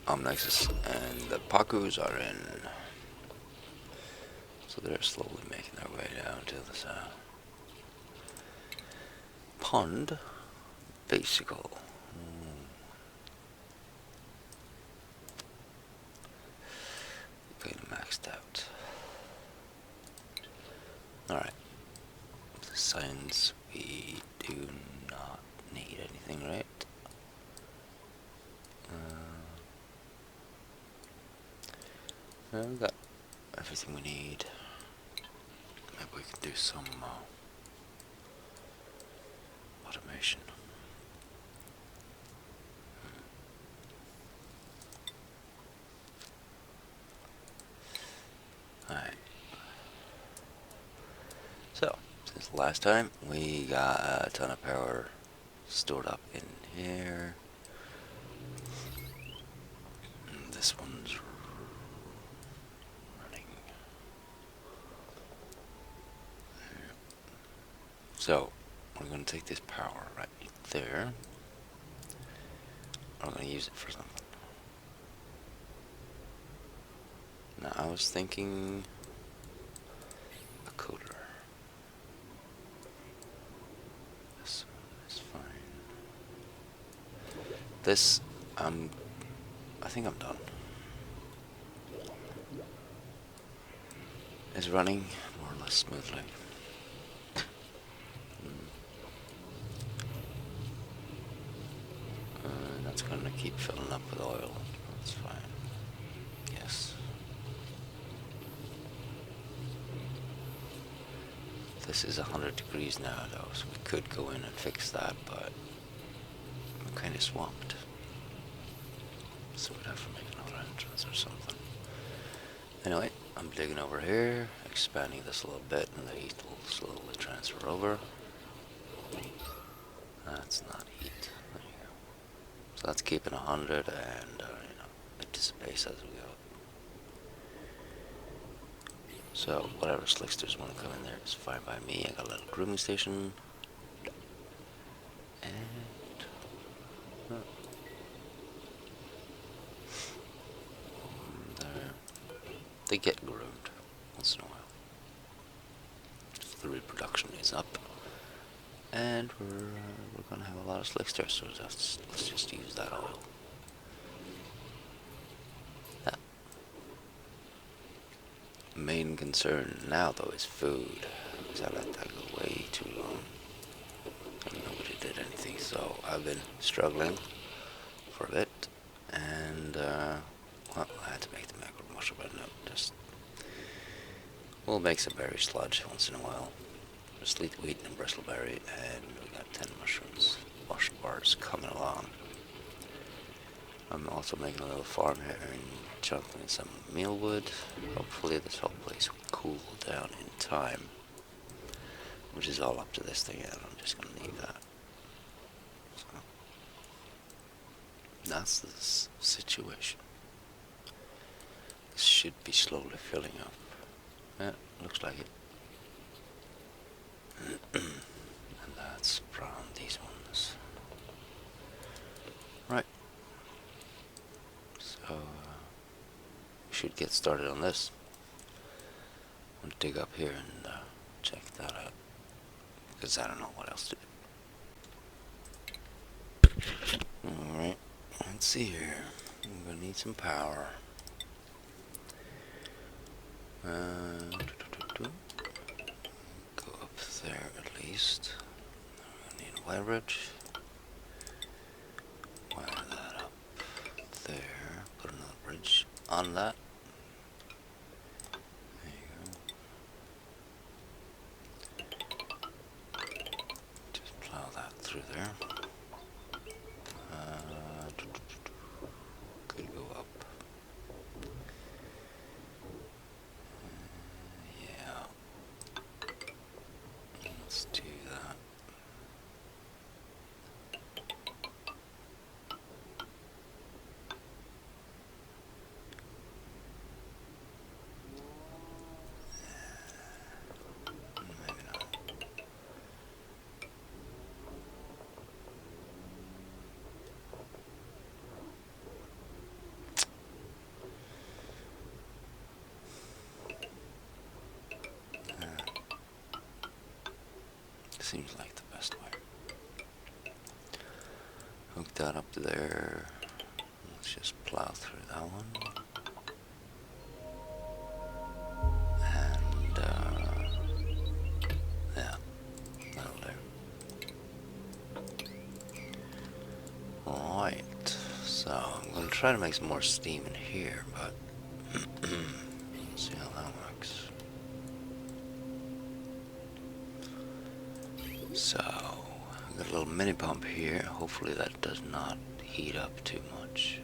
I'm NeXuS, and the Pacus are in. So they're slowly making their way down to this pond. Bicycle. Getting maxed out. Alright. Science, we do not need anything, right? We've got everything we need. Maybe we can do some automation. Alright. So, since last time, we got a ton of power stored up in here. And this one's running. So, we're going to take this power right there. I'm going to use it for something. Now, I was thinking a coder. This one is fine. This, I think I'm done. It's running more or less smoothly. That's going to keep filling up with oil. That's fine. Yes. This is 100 degrees now, though, so we could go in and fix that, but I'm kind of swamped. So we'd have to make another entrance or something. Anyway, I'm digging over here, expanding this a little bit, and the heat will slowly transfer over. That's not heat. There you go. So that's keeping 100, and it dissipates as we go. So whatever slicksters want to come in there is fine by me. I got a little grooming station, and there. They get groomed once in a while. The reproduction is up, and we're gonna have a lot of slicksters. So let's just use that oil. Main concern now, though, is food, because I let that go way too long and nobody did anything. So I've been struggling for a bit, and well, I had to make the macro mushroom, but no, just we'll make some berry sludge once in a while. Just leaf wheat and bristleberry, and we got 10 mushrooms, mush bars coming along. I'm also making a little farm here and chunking in some mealwood. Hopefully this whole place will cool down in time, which is all up to this thing, and I'm just going to leave that. So, that's the situation. This should be slowly filling up. Yeah, looks like it. And that's from these ones. Right. So, we should get started on this. I'm gonna dig up here and check that out, because I don't know what else to do. Alright, let's see here. I'm gonna need some power. Go up there at least. I'm gonna need a wire bridge. Wire that up there. Put another bridge on that. There you go. Just plow that through there. Could go up. Yeah. Let's do that. seems like the best way. Hook that up to there. Let's just plow through that one. And, yeah, that'll do. Alright, so I'm going to try to make some more steam in here, but see how that works. So, I've got a little mini pump here. Hopefully that does not heat up too much.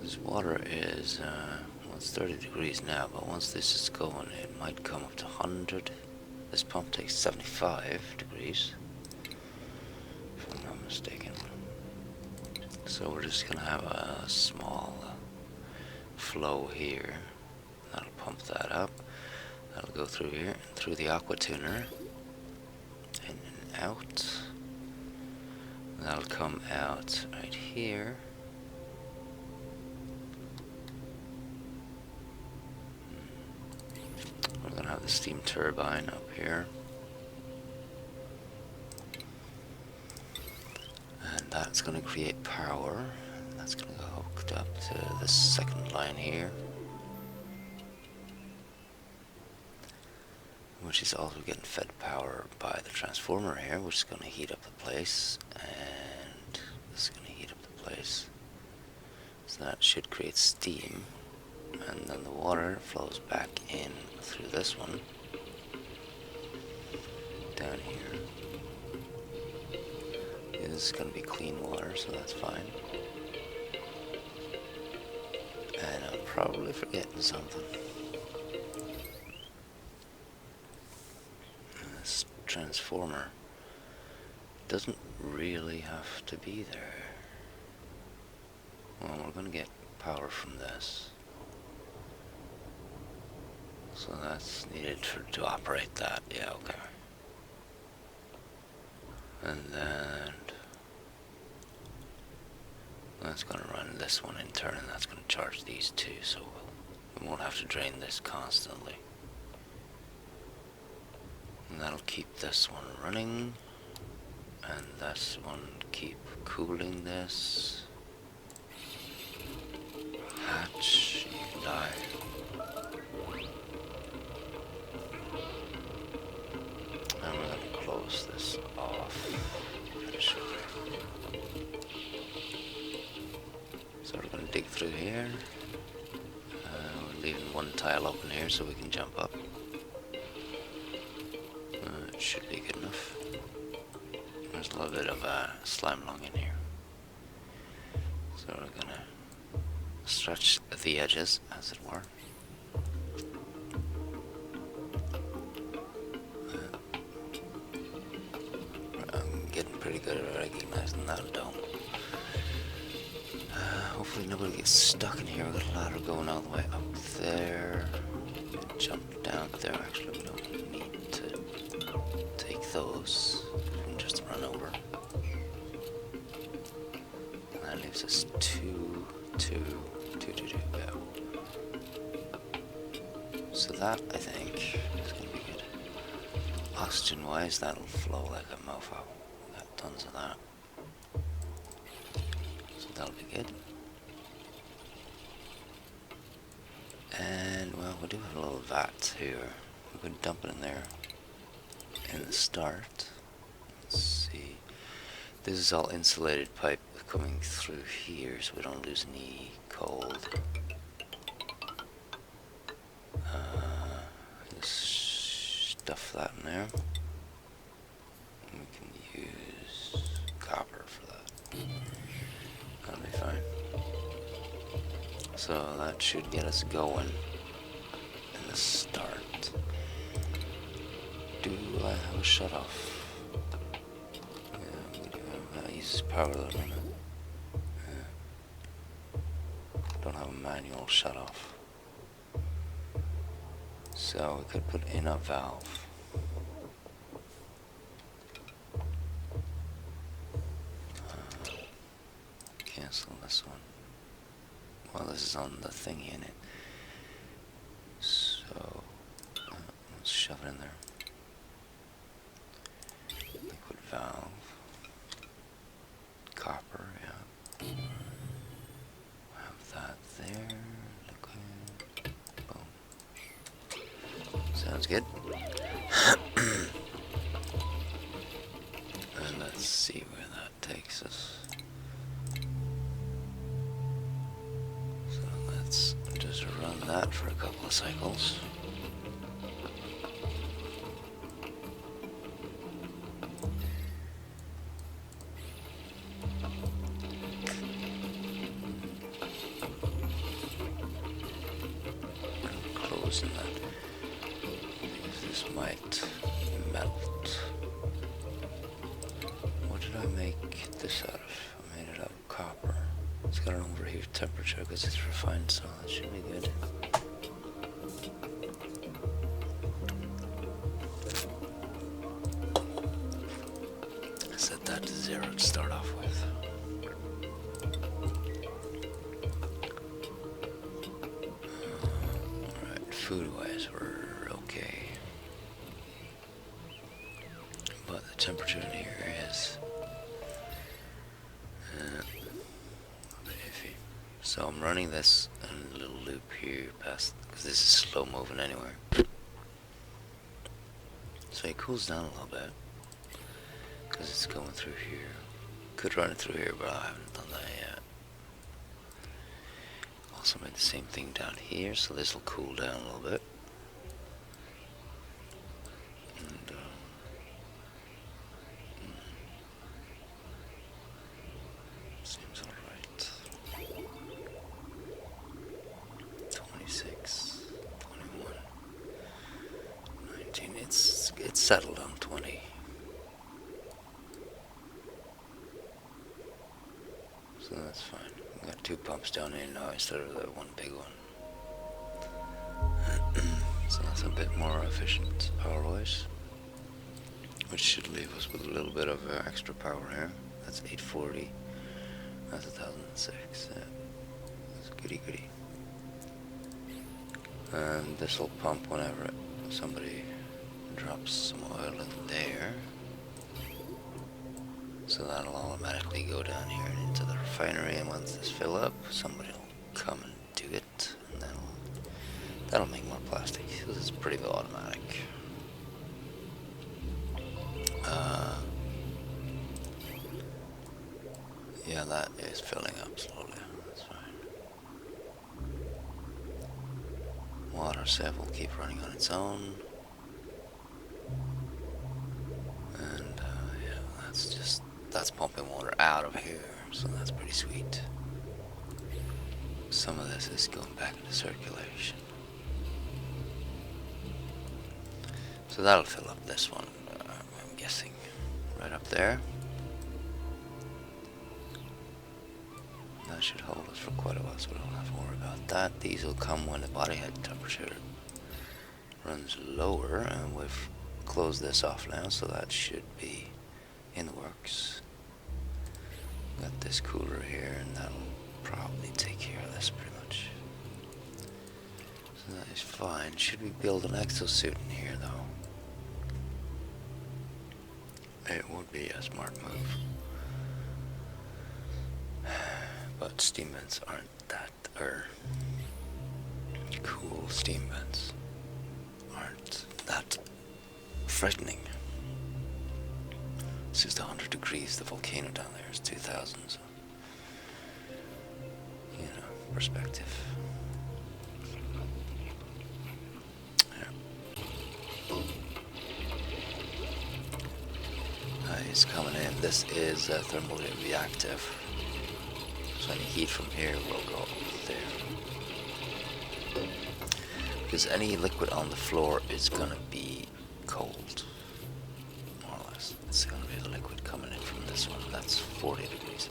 This water is, well, it's 30 degrees now, but once this is going, it might come up to 100. This pump takes 75 degrees, if I'm not mistaken. So we're just going to have a small flow here. That'll pump that up. That'll go through here, through the aquatuner, in and out. That'll come out right here. We're going to have the steam turbine up here. And that's going to create power. That's going to go hooked up to this second line here, which is also getting fed power by the transformer here, which is going to heat up the place, and this is going to heat up the place. So that should create steam, and then the water flows back in through this one, down here. This is going to be clean water, so that's fine. And I'm probably forgetting something. This transformer doesn't really have to be there. Well, we're going to get power from this. So that's needed to operate that. Yeah, okay. And then that's going to run this one in turn, and that's going to charge these two, so we won't have to drain this constantly. And that'll keep this one running, and this one keep cooling this. Hatch, you can die. And we're going to close this off. So we're going to dig through here. We're leaving one tile open here so we can jump up. It should be good enough. There's a little bit of slime lung in here. So we're going to stretch the edges, as it were. I'm getting pretty good at recognizing that dome. Hopefully nobody gets stuck in here. We've got a ladder going all the way up there. Jump down there. Actually, we don't need to take those. We can just run over. And that leaves us two. Yeah. So that, I think, is going to be good. Oxygen-wise, that'll flow like a mofo. We've got tons of that. So that'll be good. And, well, we do have a little vat here. We could dump it in there in the start. Let's see. This is all insulated pipe coming through here, so we don't lose any cold. Just stuff that in there. We can use copper for that. That'll be fine. So that should get us going in the start. Do I have a shut off? Yeah, we do have that. Uses power limit. Yeah. Don't have a manual shut off. So we could put in a valve. Cancel this one. Well, this is on the thingy in it. So, let's shove it in there. Liquid valve. Copper, yeah. Have that there. Liquid. Boom. Sounds good. And let's see where that takes us. So let's just run that for a couple of cycles. Closing that. Because this might melt. What did I make this out of? I made it out of copper. It's got an overheat temperature because it's refined, so that should be good. Set that to 0 to start off with. Alright, food-wise we're okay. But the temperature in here is a bit iffy. So I'm running this in a little loop here past, because this is slow moving anyway. So it cools down a little bit because it's going through here. Could run it through here, but I haven't done that yet. Also made the same thing down here, so this will cool down a little bit. And seems alright. 26, 21, 19. It's settled on 20. So that's fine. We got 2 pumps down here now instead of the one big one. So that's a bit more efficient power-wise, which should leave us with a little bit of extra power here. That's 840. That's 1006. Yeah. That's goody goody. And this will pump whenever somebody drops some oil in there. So that'll automatically go down here and into the refinery, and once this fill up, somebody will come and do it, and that'll make more plastic. This is pretty automatic. Yeah, that is filling up slowly. That's fine. Water sieve will keep running on its own. And yeah, that's pumping water out of here, so that's pretty sweet. Some of this is going back into circulation. So that'll fill up this one, I'm guessing, right up there. That should hold us for quite a while, so we don't have to worry about that. These will come when the body head temperature runs lower, and we've closed this off now, so that should be in the works. Got this cooler here, and that'll probably take care of this pretty much. So that is fine. Should we build an exosuit in here, though? It would be a smart move. But steam vents aren't that, cool steam vents aren't that frightening. It's just 100 degrees. The volcano down there is 2,000, so, you know, perspective. Yeah. It's coming in. This is thermally reactive. So any heat from here will go there. Because any liquid on the floor is going to be cold, more or less. It's going to be the liquid coming in from this one. That's 40 degrees.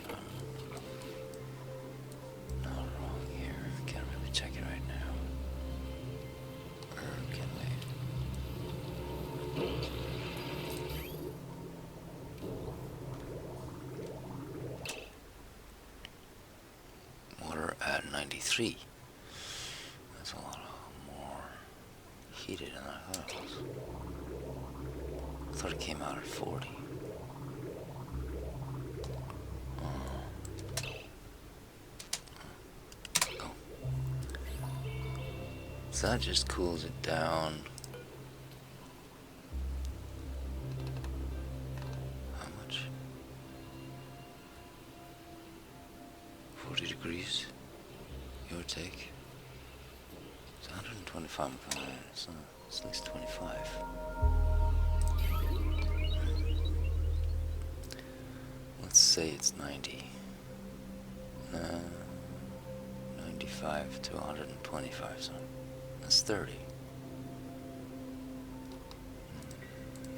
Not wrong here. Can't really check it right now. Or can we? Water at 93. That's a lot more heated than I thought it was. I thought it came out at 40. Oh. So that just cools it down. How much? 40 degrees, give or take. It's 125, it's at least 25. Let's say it's 90. 95 to 125, so that's 30.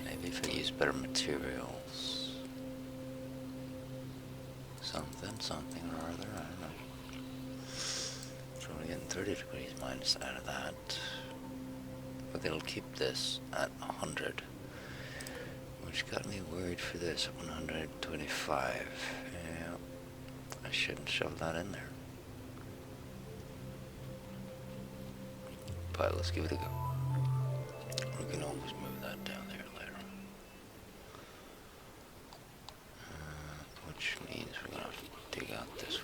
Maybe if I use better materials. Something or other, I don't know. So we're getting 30 degrees minus out of that. But it'll keep this at 100. Which got me worried for this, 125. Yeah, I shouldn't shove that in there. But let's give it a go. We can always move that down there later. Which means we're gonna have to dig out this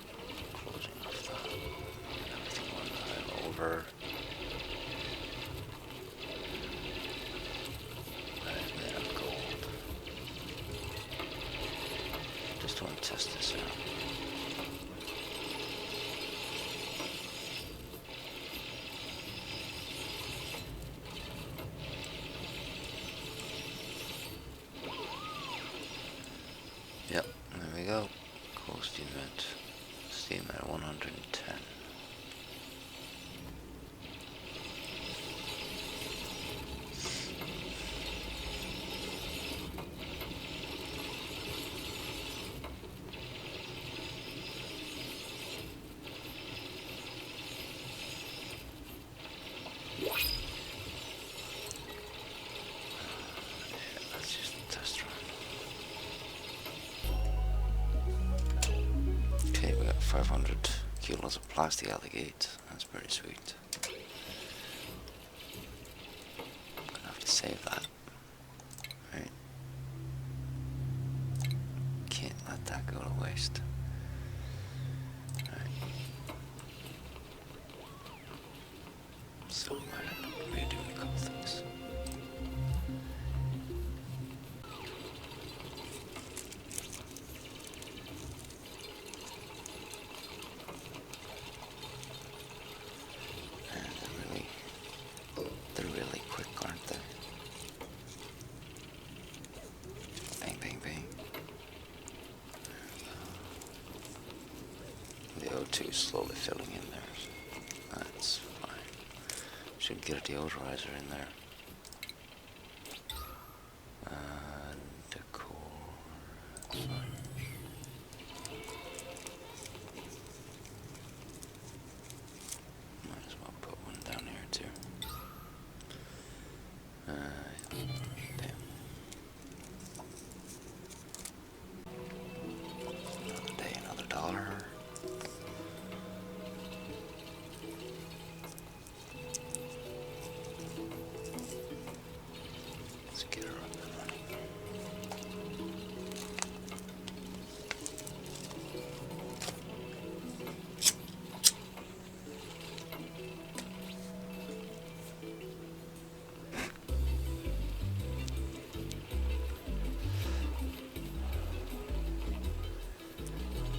closing off that. Everything one mile over. That is made of gold. Just want to test this out. Yep, there we go. Cool steam at 110. Let's just test run. Okay, we got 500 kilos of plastic out the gate. That's pretty sweet. I'm gonna have to save that. Right? Can't let that go to waste. Right. So we might have to redo a couple things. They're really quick, aren't they? Bang, bang, bang. The O2 is slowly filling in there. So that's fine. Should get a deodorizer in there. Decor. That's fine. Might as well put one down here too. Damn. Another day, another dollar. Let's get her up and running.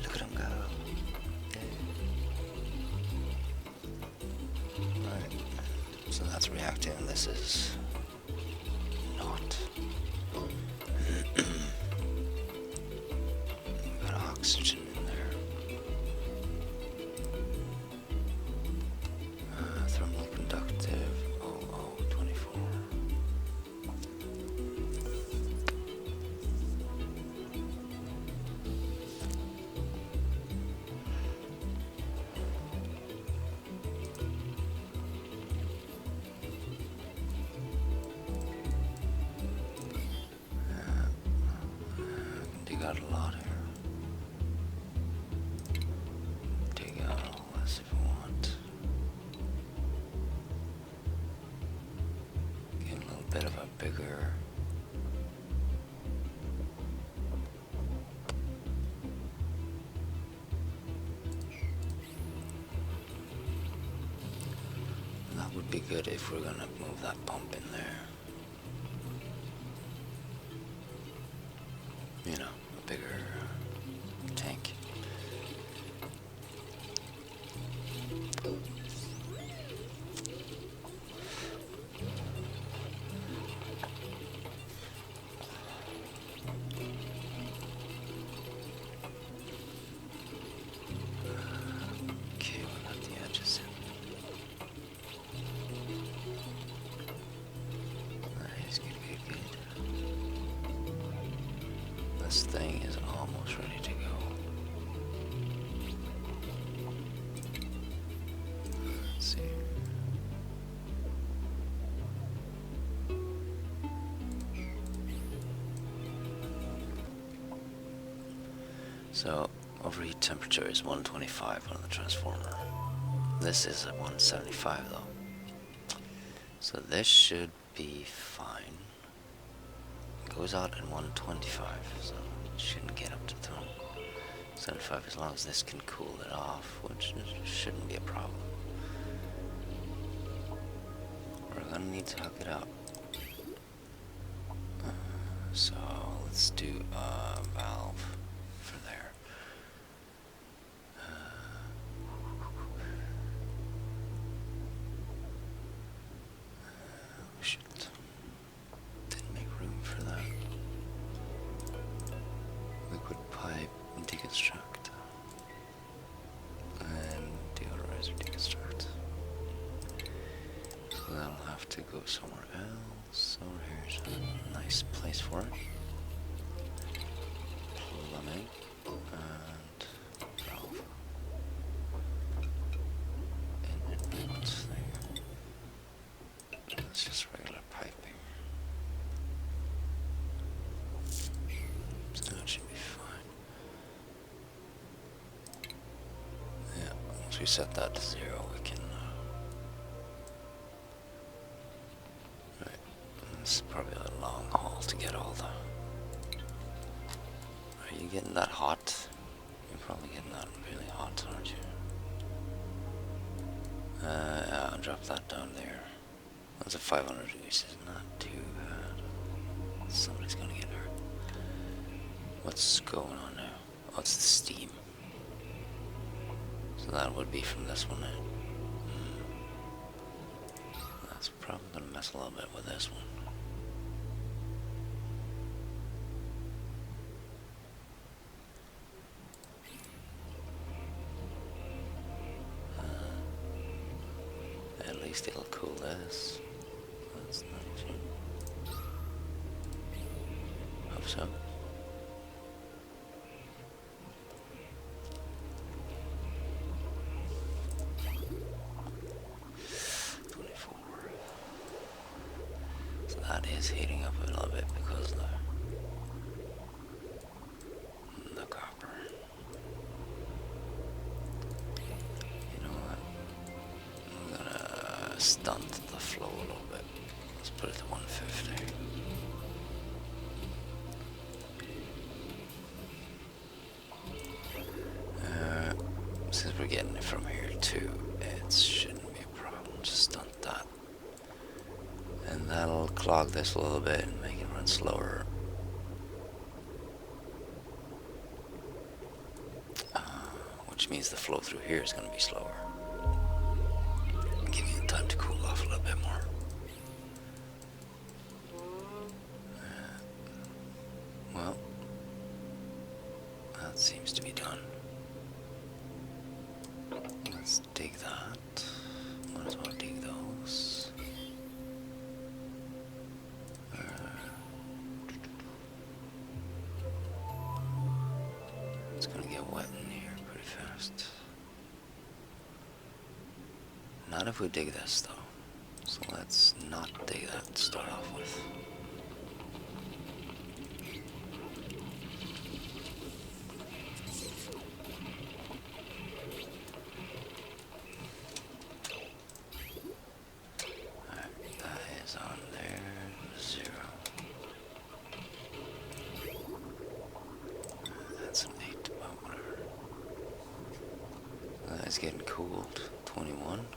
Look at him go. Yeah. Right. So that's reacting, and this is not. We've got oxygen in there. Thermally conductive. 0024. Dig out a lot here. Dig out all this if you want. bit of a bigger... That would be good if we're gonna move that pump in there. You know, a bigger tank. Okay, we got the edges in. Nice, good, good, good. This thing is almost ready to go. Let's see. So, overheat temperature is 125 on the transformer. This is at 175 though. So this should be fine. It goes out at 125, so it shouldn't get up to 75 as long as this can cool it off, which shouldn't be a problem. We're gonna need to hook it up. So let's do a valve for there. Shit. Didn't make room for that. Liquid pipe and deconstruct. And deodorize or deconstruct. So that'll have to go somewhere else. Over here's a nice place for it. Plumbing and valve. And what's there? It's just regular piping. So that should be fine. Yeah, once we set that to 0, we can. Right, this is probably a long haul to get all the. Are you getting that hot? You're probably getting that really hot, aren't you? I'll drop that down there. That's a 500 degrees, is not too bad. Somebody's gonna get hurt. What's going on now? Oh, it's the steam. So that would be from this one in. That's probably gonna mess a little bit with this one. At least it'll cool this. That's nice. Hope so. So that is heating up a little bit because of the copper. You know what? I'm gonna stunt the flow a little bit. Let's put it to 150. Since we're getting it from here too, it shouldn't be a problem. Just stunt that. And that'll clog this a little bit and make it run slower. Which means the flow through here is going to be slower. Give you time to cool off a little bit more. Well, that seems to be done. Let's dig that. Might as well dig those. It's gonna get wet in here pretty fast. Not if we dig this though. So let's not dig that to start off with. It's getting cooled. 21.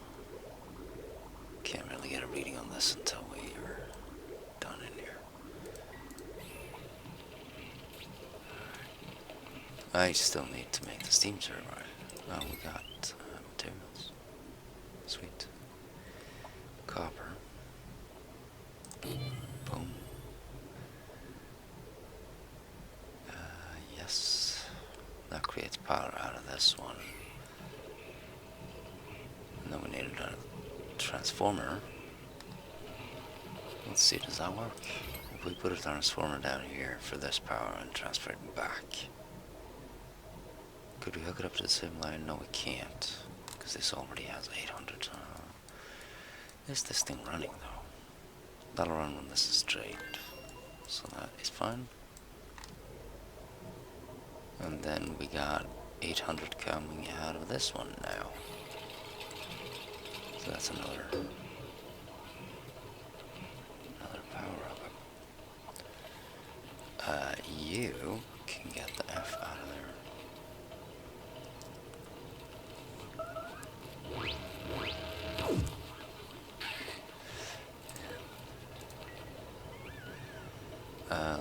Can't really get a reading on this until we are done in here. I still need to make the steam turbine. Oh, we got materials. Sweet. Copper. Boom. Yes. That creates power out of this one. And then we need a transformer. Let's see, does that work? If we put a transformer down here for this power and transfer it back, could we hook it up to the same line? No, we can't, because this already has 800. Is this thing running though? That'll run when this is straight, so that is fine. And then we got 800 coming out of this one now. So that's another power up. You can get the F out of there.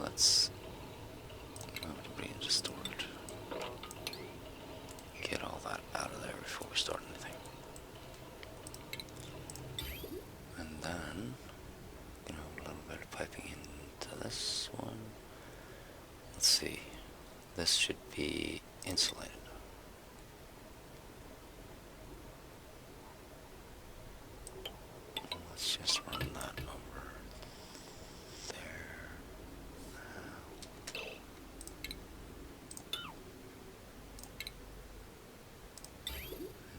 Let's move debris into storage. Get all that out of there before we start anything. And then, a little bit of piping into this one. Let's see. This should be insulated. Let's just run that over there.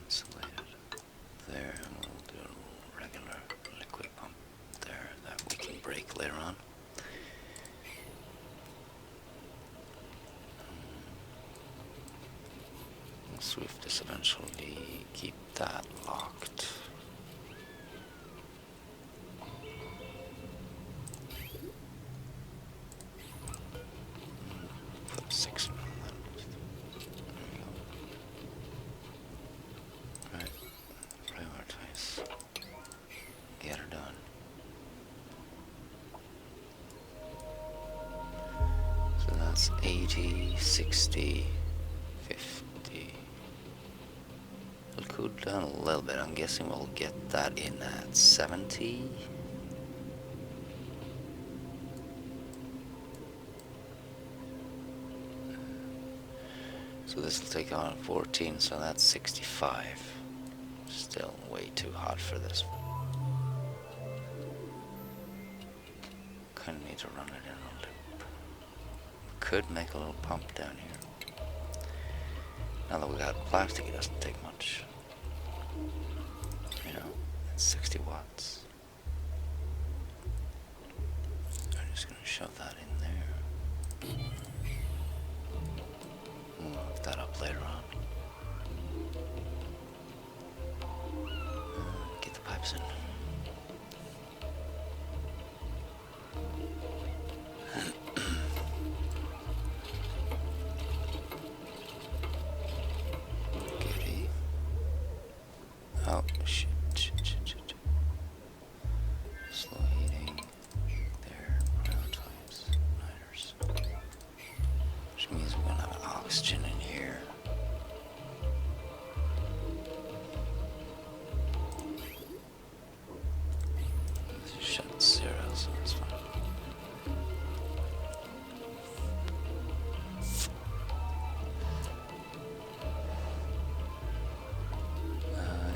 Insulated there, and we'll do a regular liquid pump there that we can break later on. Swift is eventually keep that locked. Put 6 on that. There we go. Right. Prioritize. Get her done. So that's 80, 60, 50. It'll cool down a little bit. I'm guessing we'll get that in at 70. So this will take on 14, so that's 65. Still way too hot for this. Kind of need to run it in a loop. Could make a little pump down here. Now that we got plastic, it doesn't take much. It's 60 watts. I'm just gonna shove that in there. We'll hook that up later on. Get the pipes in. Goody. Oh, shit. Slow heating. There. Prioritize. Liners. Which means we're gonna have oxygen in here. Shut 0, so that's fine.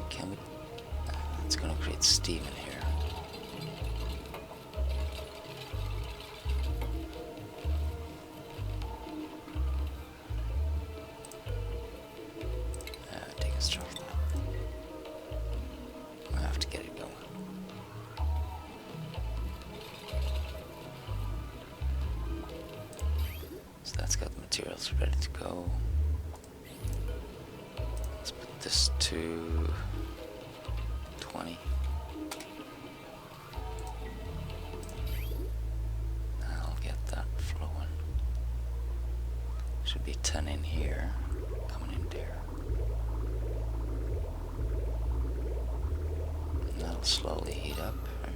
Can we? It's gonna create steam in here. Deconstruct that. I have to get it going. So that's got the materials ready to go. Let's put this to 20. I'll get that flowing. Should be 10 in here, coming in there. will slowly heat up. Right?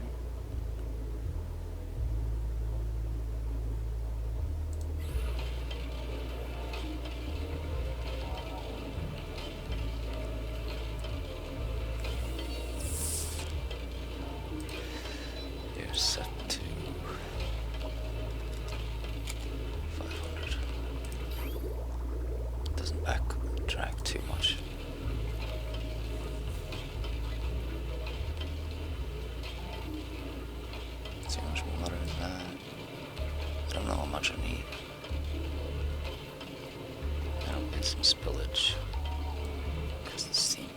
You're set to 500. Doesn't backtrack too much. See how much water is that? I don't know how much I need. That'll get some spillage. Because the steam.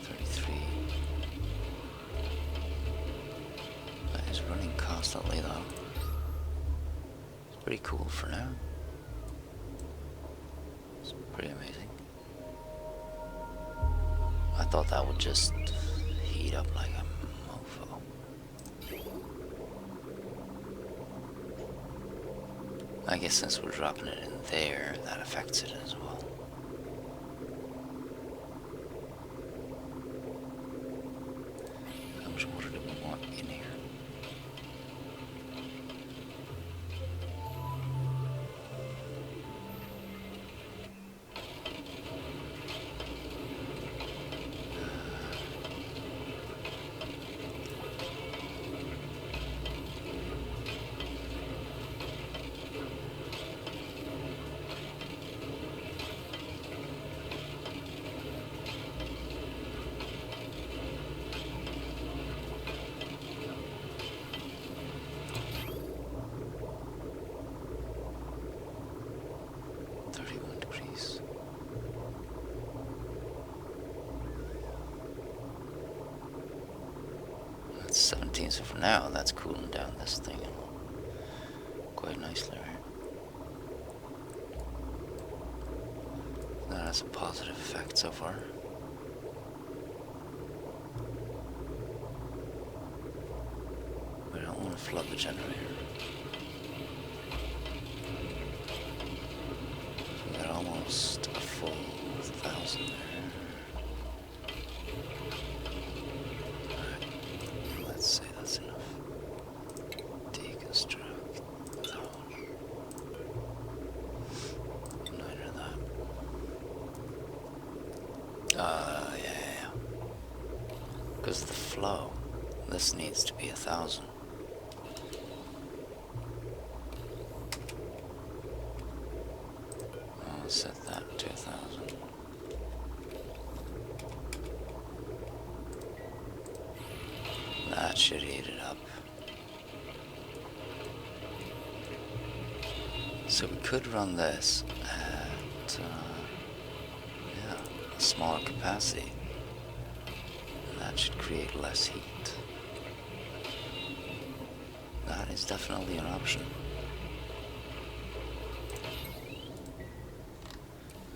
33. That is running constantly though. It's pretty cool for now. It's pretty amazing. I thought that would just heat up like a mofo. I guess since we're dropping it in there, that affects it as well. How much water do we want in here? That's 17, so for now that's cooling down this thing quite nicely, right? That has a positive effect so far. We don't want to flood the generator. We got almost a full 1,000 there. Alright, let's say that's enough. Deconstruct. Neither of that. Yeah. Because the flow, this needs to be 1,000. I'll set that to 1,000. That should heat it up. So we could run this at a smaller capacity. And that should create less heat. That is definitely an option.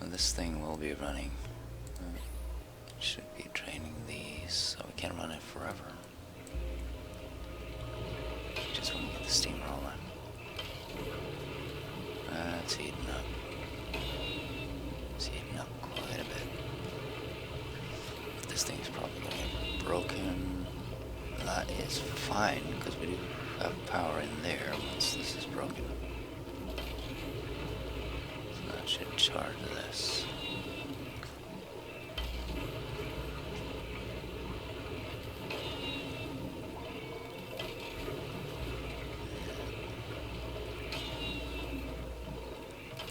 And this thing will be running. Should be draining these so we can run it forever. Just want to get the steam rolling. It's heating up. It's heating up quite a bit. This thing's probably going to get broken. That is fine because we do have power in there once this is broken. So that should charge this.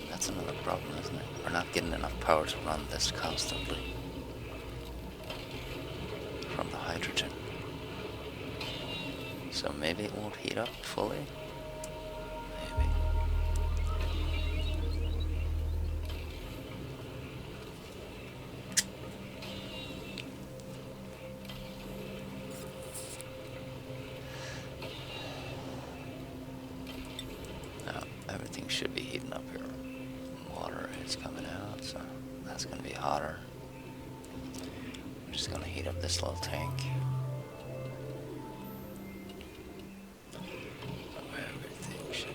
That's another problem, isn't it? We're not getting enough power to run this constantly from the hydrogen. So maybe it won't heat up fully? Maybe. Now, everything should be heating up here. Water is coming out, so that's going to be hotter. I'm just going to heat up this little tank. Where everything should be.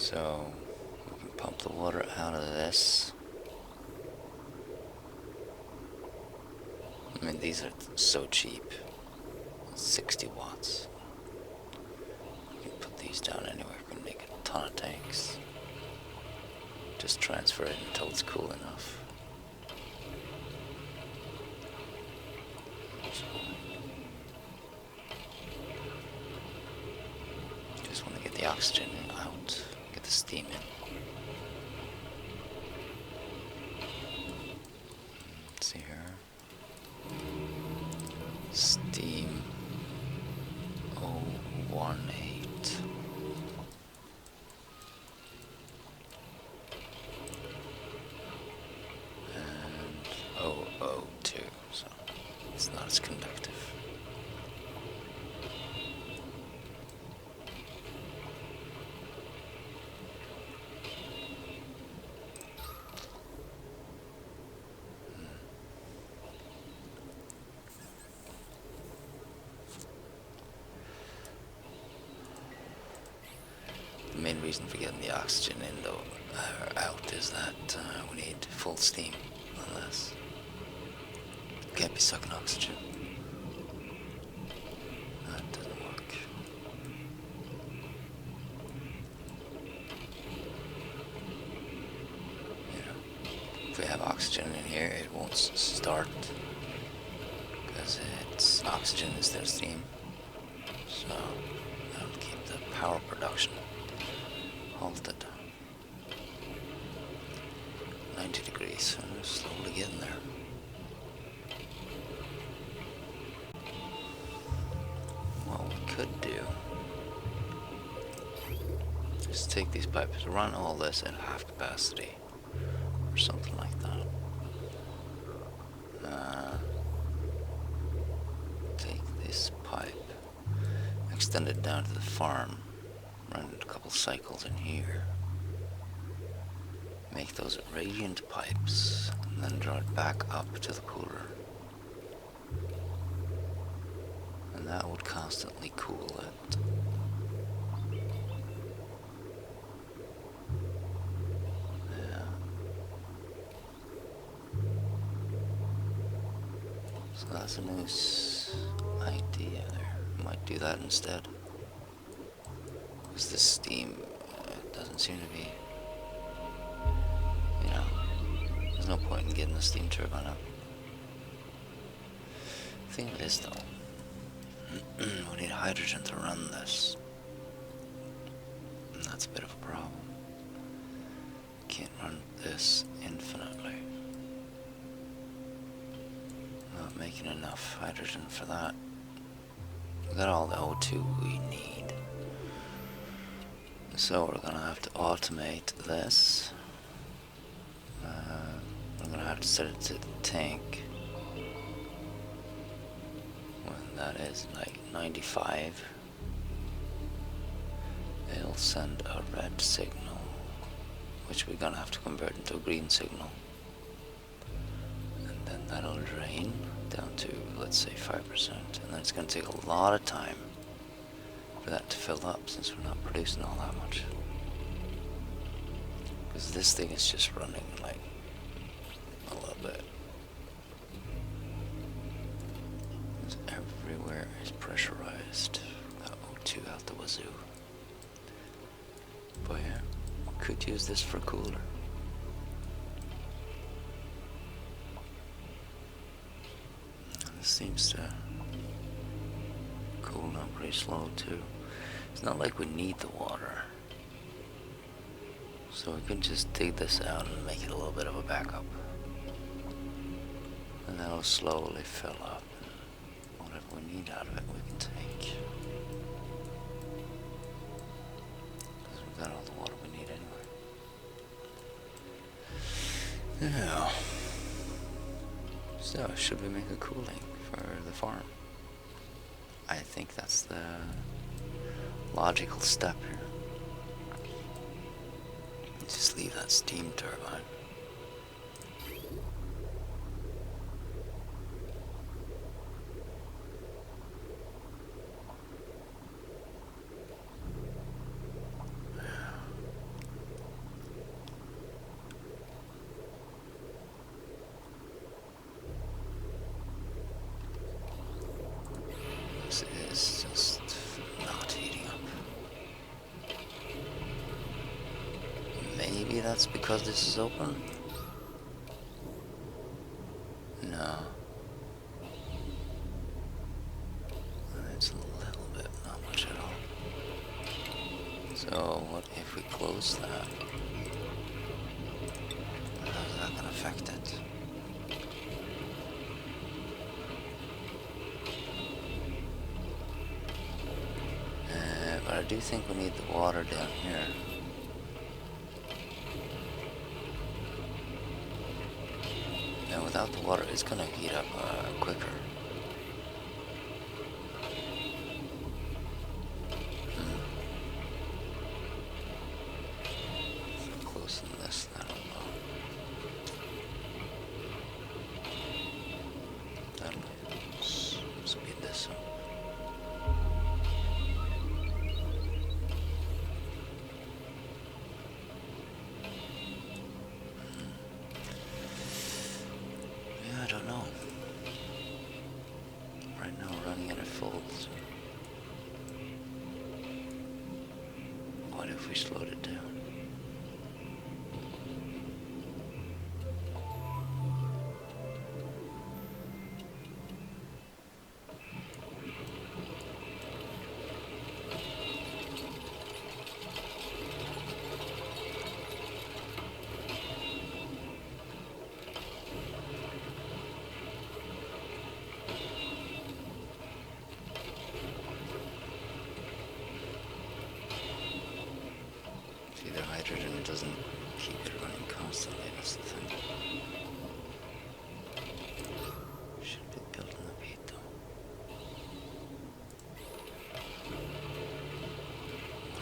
So we can pump the water out of this. I mean, these are so cheap. 60 watts. You can put these down anywhere. You can make a ton of tanks. Just transfer it until it's cool enough. Just want to get the oxygen out, get the steam in. Let's see here. Steam 018. And 002, so it's not as conductive. The main reason for getting the oxygen in though, or out, is that we need full steam on this. Can't be sucking oxygen. That doesn't work. If we have oxygen in here, it won't start because it's oxygen instead of steam. So that'll keep the power production halted. 90 degrees, and we're slowly getting there. What we could do is take these pipes, run all this at half capacity, or something like that. Take this pipe, extend it down to the farm, run a couple cycles in here, make those radiant pipes, and then draw it back up to the cooler. And that would constantly cool it. Yeah. So that's a new idea there. Might do that instead. Because the steam doesn't seem to be, there's no point in getting the steam turbine up. The thing of it is though, we need hydrogen to run this. And that's a bit of a problem. Can't run this infinitely. Not making enough hydrogen for that. We got all the O2 we need. So we're gonna have to automate this. We're gonna have to set it to the tank. When that is like 95, it'll send a red signal, which we're gonna have to convert into a green signal. And then that'll drain down to, let's say, 5%. And then it's gonna take a lot of time for that to fill up, since we're not producing all that much. Because this thing is just running like a little bit. Everywhere is pressurized. That O2 out the wazoo. But yeah, could use this for cooler. And this seems to cool down pretty slow too. It's not like we need the water. So we can just dig this out and make it a little bit of a backup. And that'll slowly fill up. And whatever we need out of it, we can take. Because we've got all the water we need anyway. Yeah. So, should we make a cooling for the farm? I think that's the logical step here. Just leave that steam turbine. This is just not heating up. Maybe that's because this is open? No. It's a little bit, not much at all. So what if we close that? How's that gonna affect it? But I do think we need the water down here. And without the water, it's gonna heat up quicker. Close in this, I don't know. That'll speed this up. Yeah, I don't know. Right now we're running at a full. So what if we slowed it down? See, the hydrogen doesn't keep it running constantly, that's the thing. Should be building up heat though.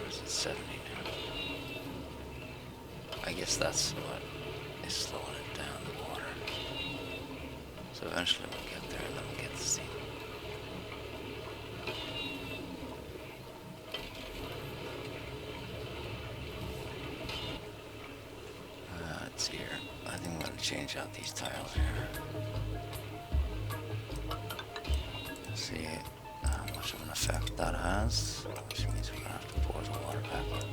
Or is it 70 now? I guess that's what is slowing it down, the water. So eventually we'll get there and then we'll get the steam. It's here. I think I'm going to change out these tiles here. See how much of an effect that has, which means we're going to have to pour the water back in.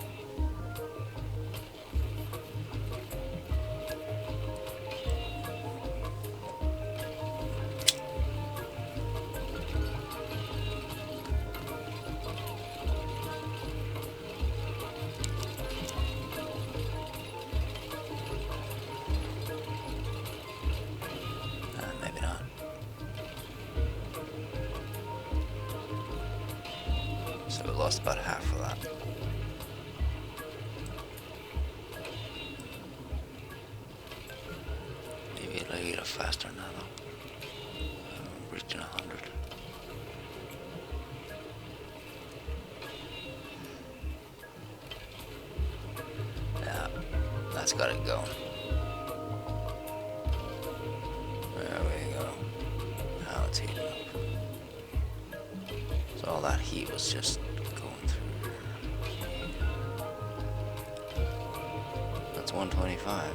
Maybe not. So we lost about half of that. Maybe it'll heat up faster now though. Reaching 100. Yeah, that's got it going. There we go. Now it's heating up. So all that heat was just going through here. That's 125.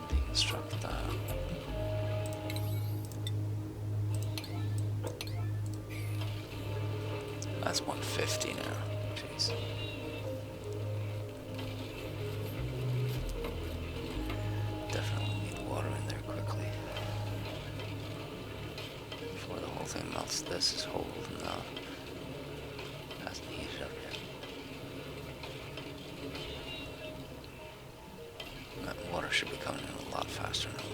Deconstruct that. That's 150 now. Jeez. Definitely need water in there quickly before the whole thing melts. This is holding up. Hasn't heated up yet. That water should be coming in a lot faster now.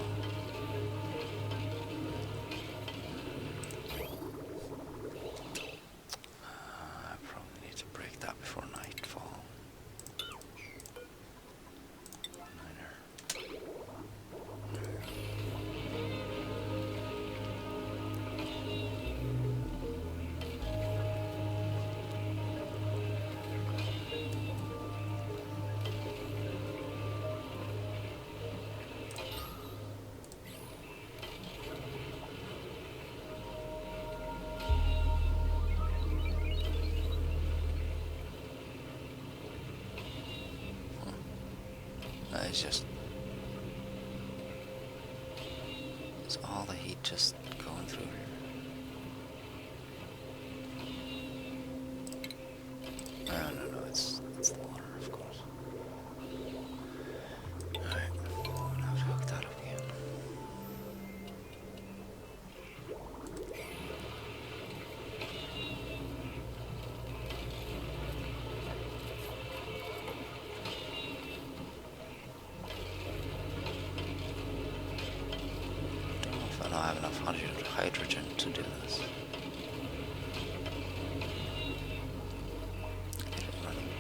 I probably need to break that before nightfall. It's just... Is all the heat just going through here? No, it's the water, of course. Alright, I'm gonna have to hook that up again. Don't know if I have enough hydrogen to do this. Get it running.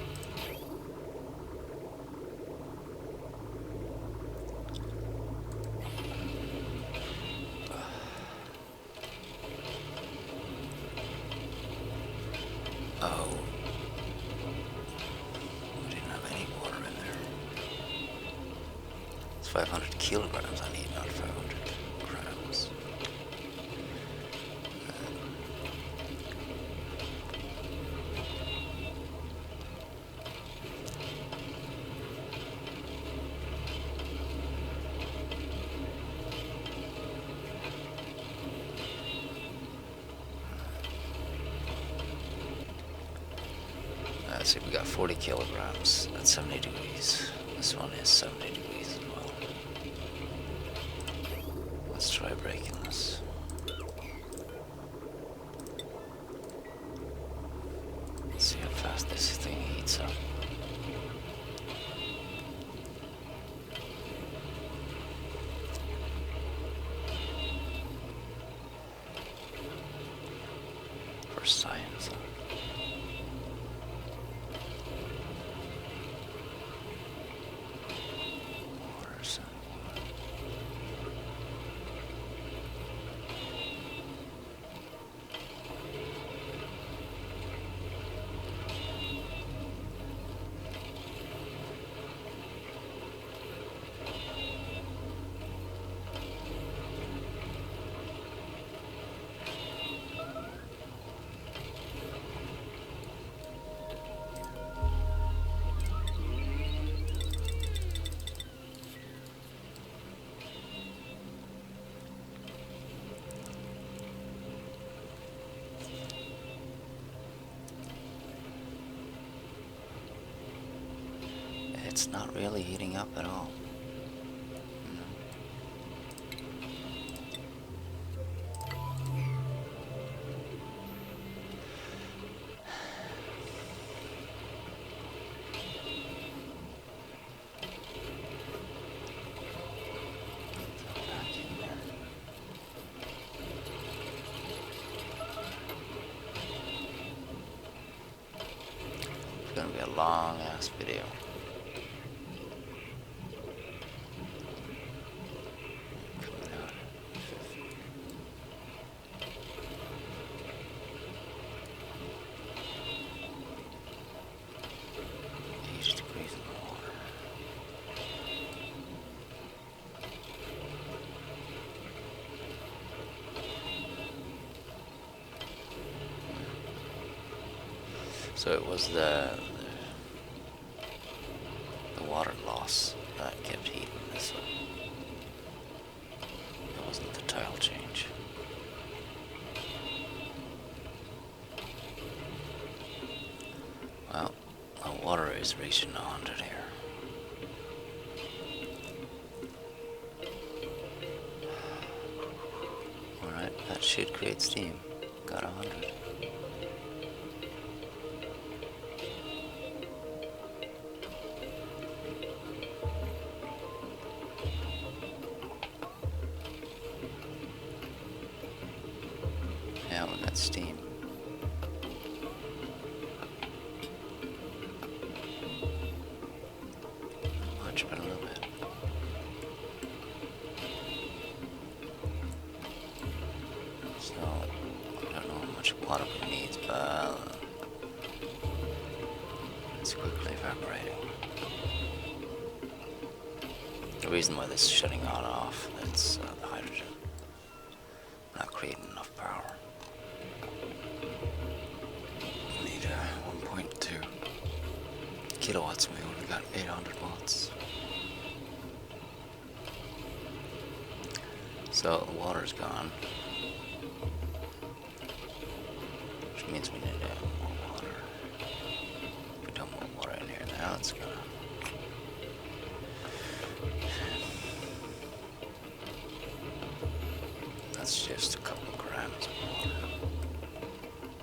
Oh. We didn't have any water in there. It's 500 kilograms I need, not 500 grams. Let's see, we got 40 kilograms at 70 degrees. This one is 70 degrees as well. Let's try breaking this. Let's see how fast this thing heats up. For science. It's not really heating up at all. It's gonna be a long ass video. So it was the water loss that kept heating this up. It wasn't the tile change. Well, the water is reaching 100 here. Alright, that should create steam. Got 100. Yeah, we got steam. Not much, but a little bit. So, I don't know how much water we need, but it's quickly evaporating. The reason why this is shutting on off, it's the hydrogen. Not creating enough power. We need 1.2 kilowatts, we only got 800 watts. So the water's gone, which means we need more water. If we don't want water in here now, it's gonna. That's just a couple of grams of water.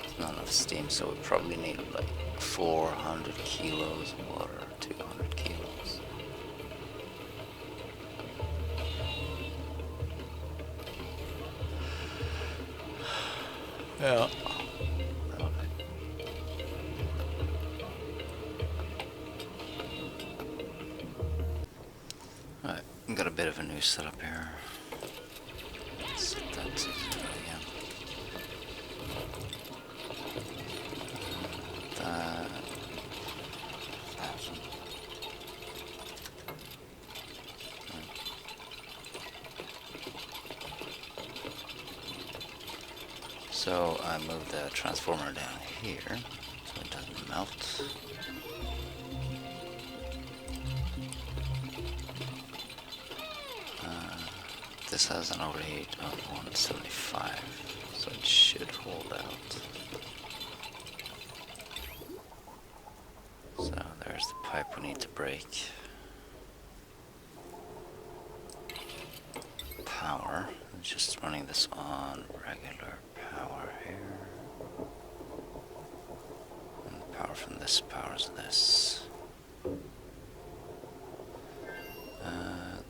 It's not enough steam, so we probably need like 400 kilos of water, 200 kilos. Yeah. Alright, got a bit of a new setup here. Set that to 0 again. That. 1,000. So I moved the transformer down here so it doesn't melt. This has an overheat of 175, so it should hold out. So there's the pipe we need to break. Power, I'm just running this on regular power here. And the power from this powers this.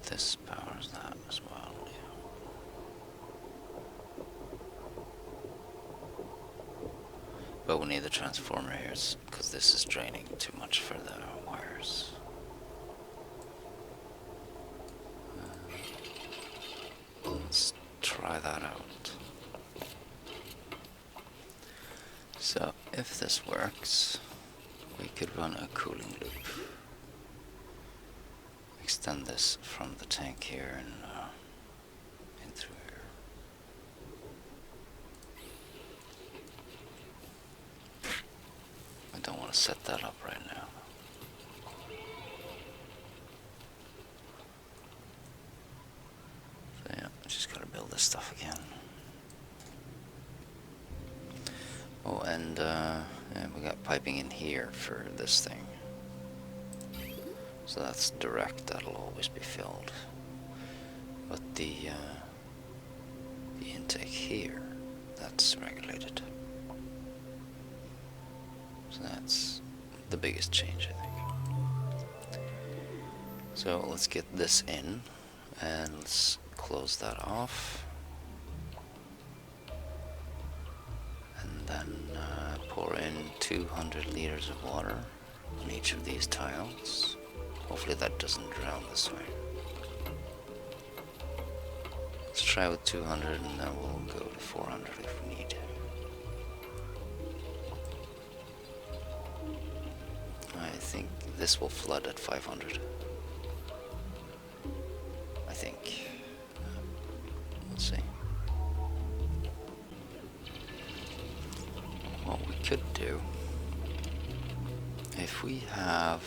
This powers that as well. But we need the transformer here because this is draining too much for the wires. Let's try that out. So if this works, we could run a cooling loop. Extend this from the tank here and in through here. I don't want to set that up right now. So yeah, I just gotta build this stuff again. Oh, and yeah, we got piping in here for this thing. So that's direct, that'll always be filled. But the intake here, that's regulated. So that's the biggest change, I think. So let's get this in, and let's close that off. And then pour in 200 liters of water on each of these tiles. Hopefully that doesn't drown this way. Let's try with 200 and then we'll go to 400 if we need. I think this will flood at 500. I think. Let's see. What we could do, if we have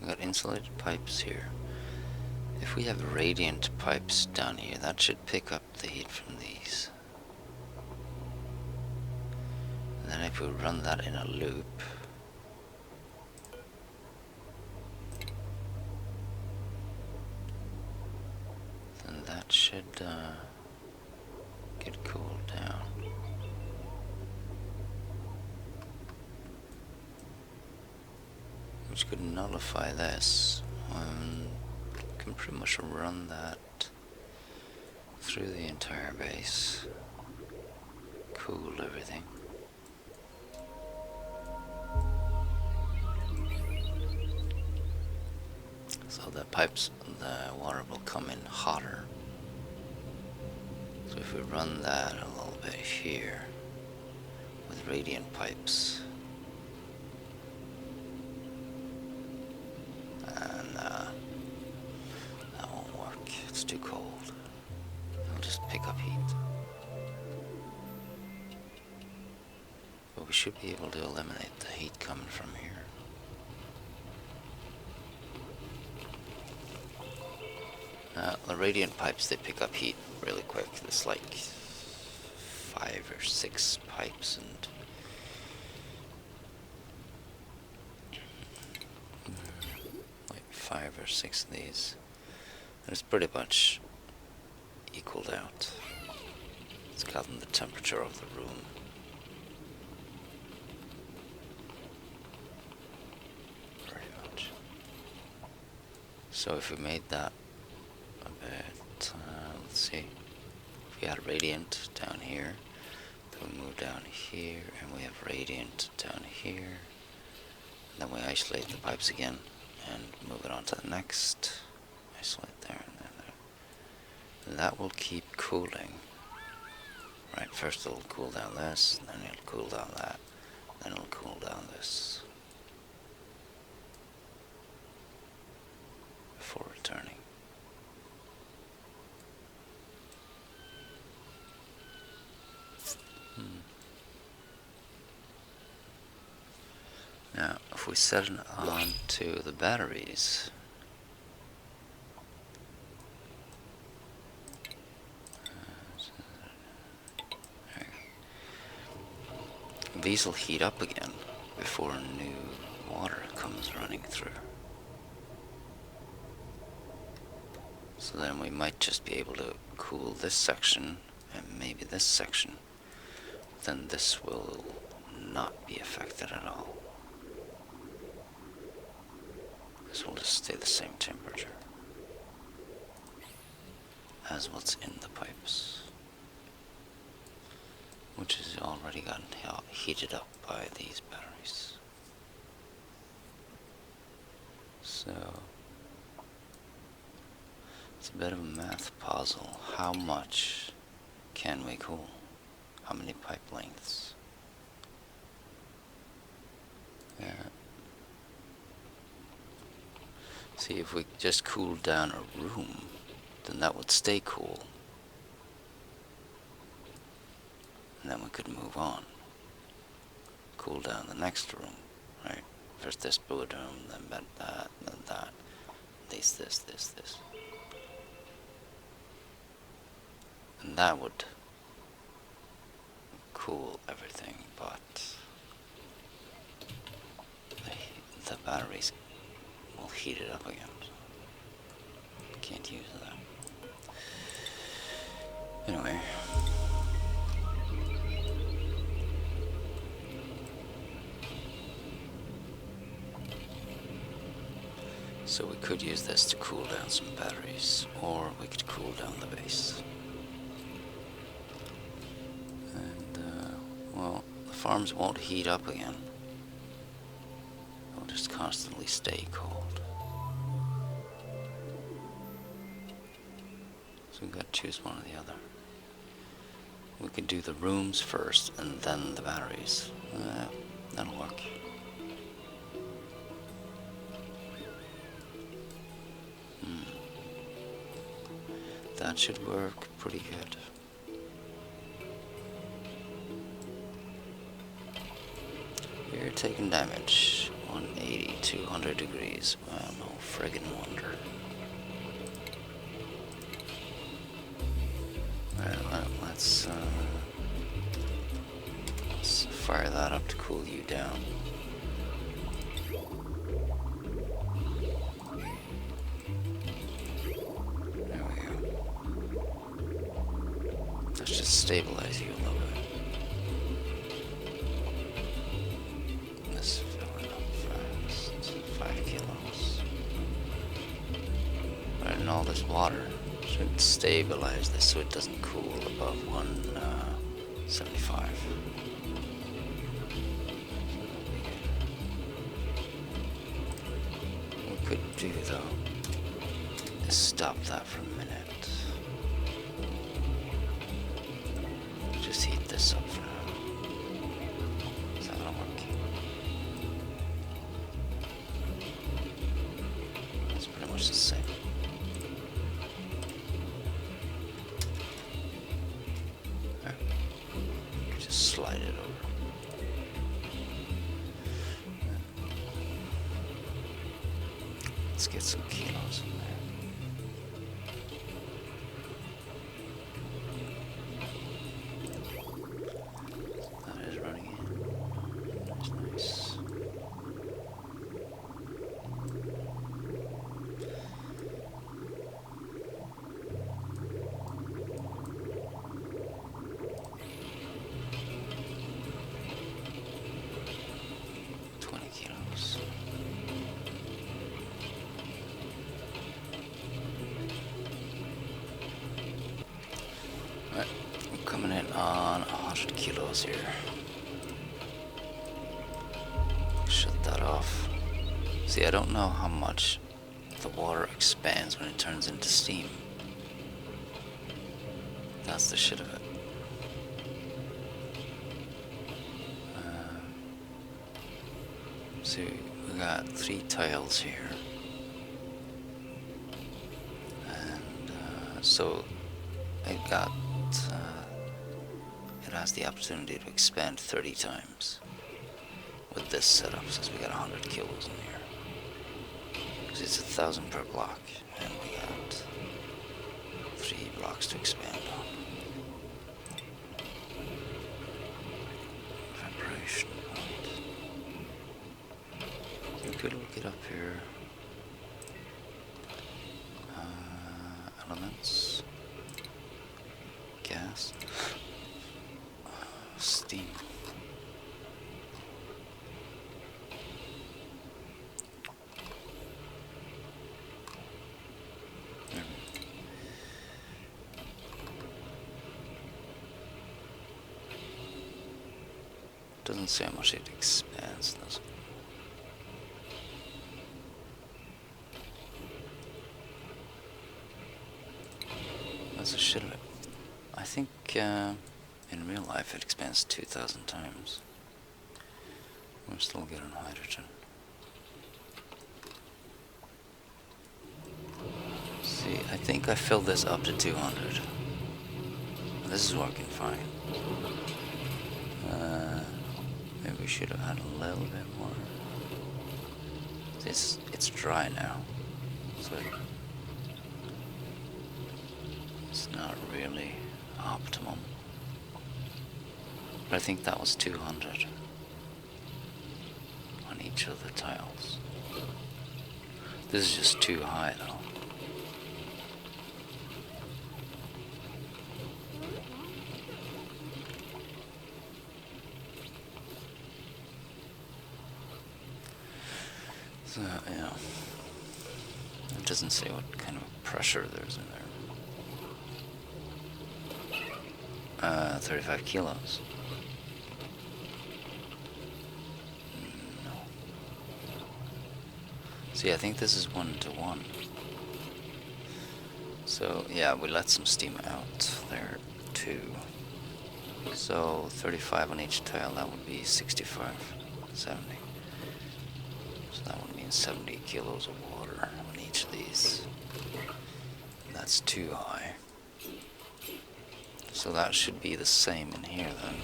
we got insulated pipes here. If we have radiant pipes down here, that should pick up the heat from these. And then if we run that in a loop, then that should get cooled down. Which could nullify this. Can pretty much run that through the entire base, cool everything. So the pipes, the water will come in hotter. So if we run that a little bit here with radiant pipes, too cold. It'll just pick up heat. But we should be able to eliminate the heat coming from here. The radiant pipes, they pick up heat really quick. There's like 5 or 6 pipes, and like 5 or 6 of these. And it's pretty much equaled out. It's gotten the temperature of the room. Pretty much. So if we made that a bit, let's see. If we had radiant down here, then we move down here, and we have radiant down here. And then we isolate the pipes again, and move it on to the next. Isolate there, and then there. And that will keep cooling. Right, first it'll cool down this, then it'll cool down that, then it'll cool down this. Before returning. Now, if we set it on to the batteries, these will heat up again before new water comes running through. So then we might just be able to cool this section and maybe this section. Then this will not be affected at all. This will just stay the same temperature as what's in the pipes, which has already gotten heated up by these batteries. So it's a bit of a math puzzle. How much can we cool? How many pipe lengths? Yeah. See, if we just cooled down a room, then that would stay cool. And then we could move on. Cool down the next room, right? First this room, then that, then that. This. And that would cool everything, but the batteries will heat it up again. Can't use that. Anyway. So we could use this to cool down some batteries, or we could cool down the base. And, well, the farms won't heat up again. They'll just constantly stay cold. So we've got to choose one or the other. We could do the rooms first, and then the batteries. That'll work. That should work pretty good. You're taking damage. 180, 200 degrees. Well, no friggin' wonder. Alright, let's fire that up to cool you down. Stabilize you a little bit. Let's fill it up fast. 5 kilos. Right, and all this water should stabilize this so it doesn't cool above 175. What we could do though is stop that for a minute. Just heat this up for now. Is that gonna work? It's pretty much the same. There. Just slide it over. Let's get some kilos in there. Alright, I'm coming in on 100 kilos here. Shut that off. See, I don't know how much the water expands when it turns into steam. That's the shit of it. See, we got 3 tiles here. And so it has the opportunity to expand 30 times with this setup, since we got 100 kilos in here. Because it's 1,000 per block, and we got 3 blocks to expand on. Vibration point. So we could look it up here. Elements. Gas. Steam. Doesn't say how much it expands, does it? That's a shit of it. I think in real life it expands 2,000 times. We're still getting hydrogen. See, I think I filled this up to 200. This is working fine. Maybe we should have had a little bit more. It's dry now, so it's not really optimum. But I think that was 200 on each of the tiles. This is just too high though. So, yeah. It doesn't say what kind of pressure there's in there. 35 kilos. No. See, I think this is 1-to-1. So, yeah, we let some steam out there, too. So, 35 on each tile, that would be 65, 70. So that would mean 70 kilos of water on each of these. That's too high. So that should be the same in here then.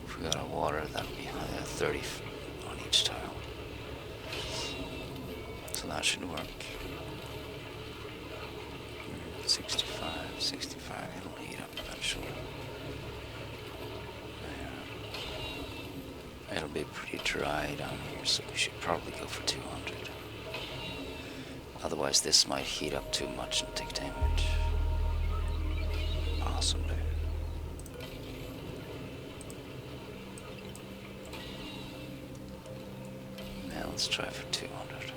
If we got a water, that'd be 30 on each tile. So that should work. 65, it'll heat up eventually. It'll be pretty dry down here, so we should probably go for 200. Otherwise this might heat up too much and take damage. Possibly. Yeah, let's try for 200.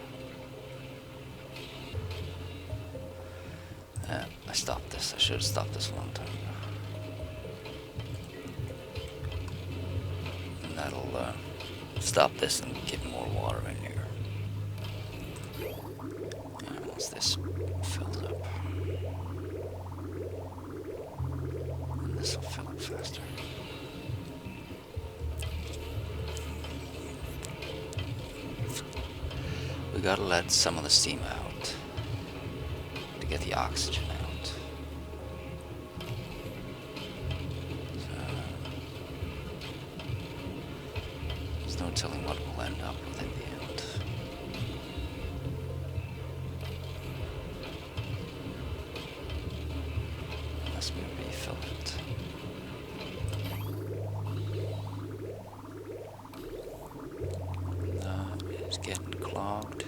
I stopped this. I should have stopped this a long time ago. And that'll stop this and get more water in here. And once this fills up, and this will fill up faster. We gotta let some of the steam out to get the oxygen out. There's no telling what we'll end up with in the end. Unless we refill it. It's getting clogged.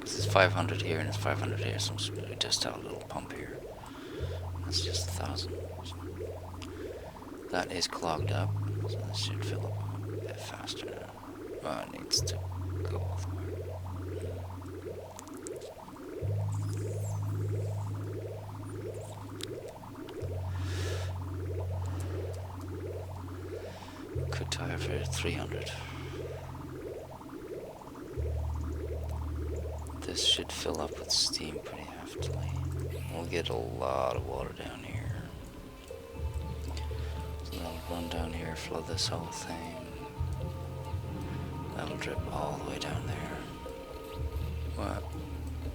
This is 500 here and it's 500 here, so we just have a little pump here. That's just 1,000. That is clogged up, so this should fill up a bit faster now. Oh, it needs to go all the way. for 300. This should fill up with steam pretty heftily. We'll get a lot of water down here. So that'll run down here, flood this whole thing. That'll drip all the way down there. Well,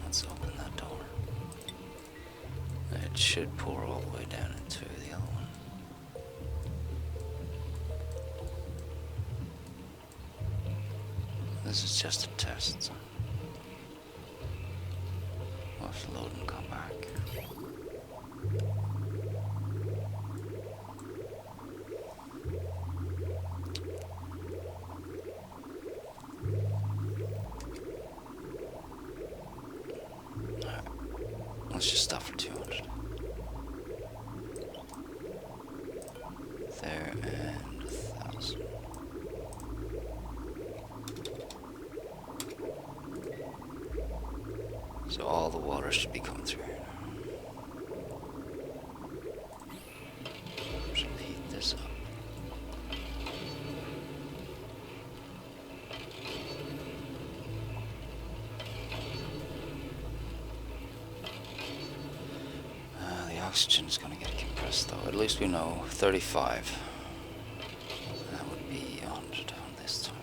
let's open that door. It should pour all the way down into the other one. This is just a test. Offload and come back. Alright, let's just stop for 200. There and 1,000. So all the water should be coming through here now. Should heat this up. The oxygen is going to get compressed though. At least we know 35. That would be 100 on this tile.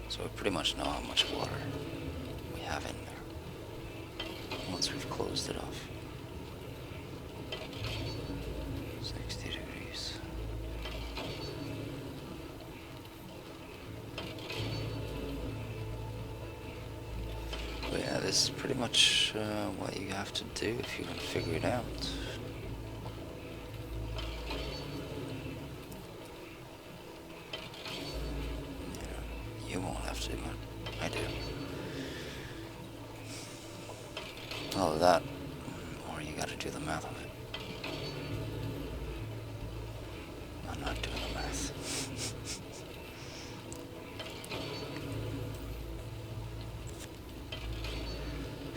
So we pretty much know how much water we have in there once we've closed it off. 60 degrees. But yeah, this is pretty much what you have to do if you're going to figure it out. You won't have to, but I do. All of that, or you gotta do the math of it. I'm not doing the math.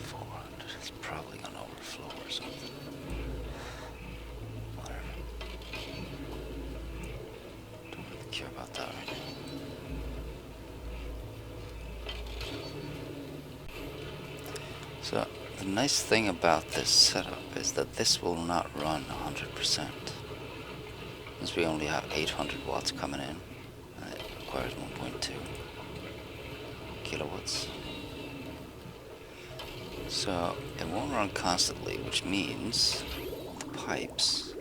400, it's probably gonna overflow or something. Whatever. Don't really care about that right now. So, the nice thing about this setup is that this will not run 100%. Since we only have 800 watts coming in, and it requires 1.2 kilowatts. So, it won't run constantly, which means the pipes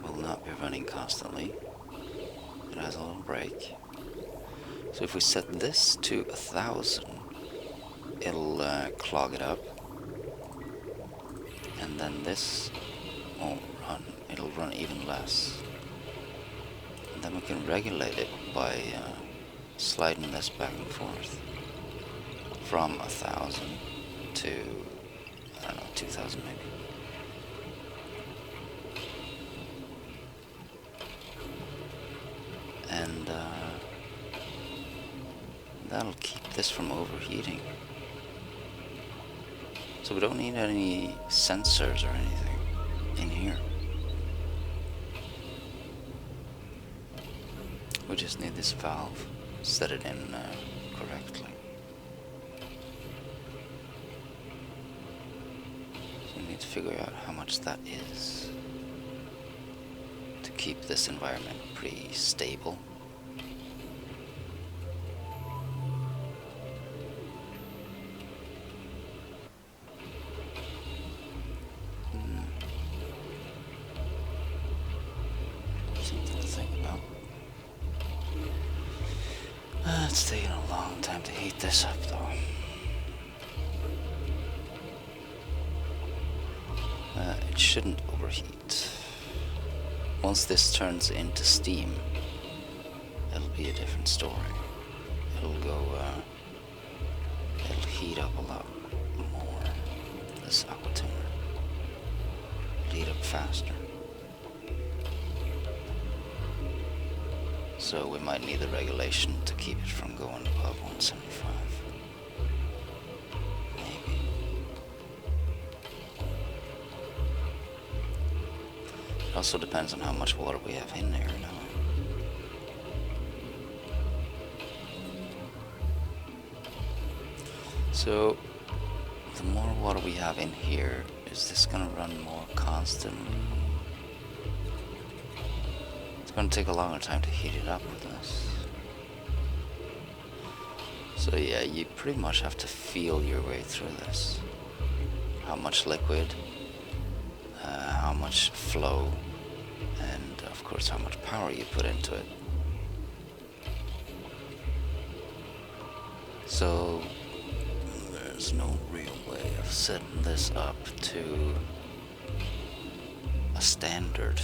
will not be running constantly. It has a little break. So if we set this to 1,000, it'll clog it up, and then this won't run, it'll run even less, and then we can regulate it by sliding this back and forth from 1,000 to, I don't know, 2,000 maybe. And that'll keep this from overheating. So we don't need any sensors or anything in here. We just need this valve, set it in correctly. So we need to figure out how much that is to keep this environment pretty stable. Something to think about. It's taking a long time to heat this up though. It shouldn't overheat. Once this turns into steam, it'll be a different story. It'll go, it'll heat up a lot more, this aquatuner. It'll heat up faster. So we might need the regulation to keep it from going above 175. Maybe. It also depends on how much water we have in there now. So, the more water we have in here, is this gonna run more constantly? It's gonna take a longer time to heat it up with this. So yeah, you pretty much have to feel your way through this. How much liquid, how much flow, and of course how much power you put into it. So there's no real way of setting this up to a standard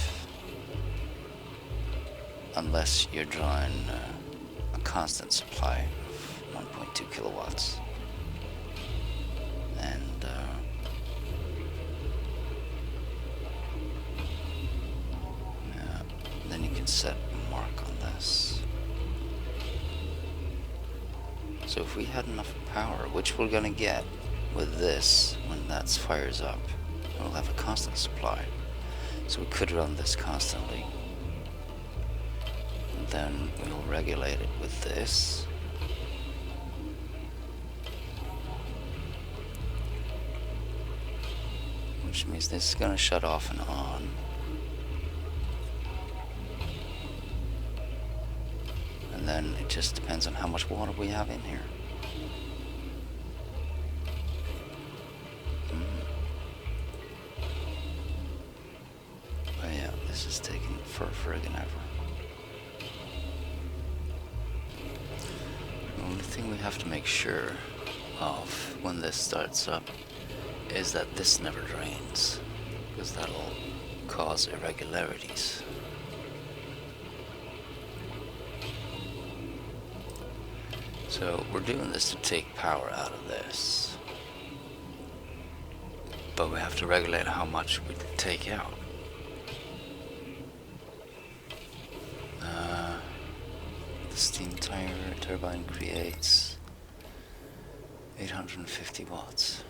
unless you're drawing a constant supply of 1.2 kilowatts. And yeah, then you can set a mark on this. So if we had enough power, which we're gonna get with this when that fires up, we'll have a constant supply. So we could run this constantly. And then we'll regulate it with this. Which means this is gonna shut off and on. And then it just depends on how much water we have in here. But yeah, this is taking for friggin' ever. The only thing we have to make sure of when this starts up is that this never drains, because that'll cause irregularities. So we're doing this to take power out of this, but we have to regulate how much we can take out. The steam turbine creates 850 watts.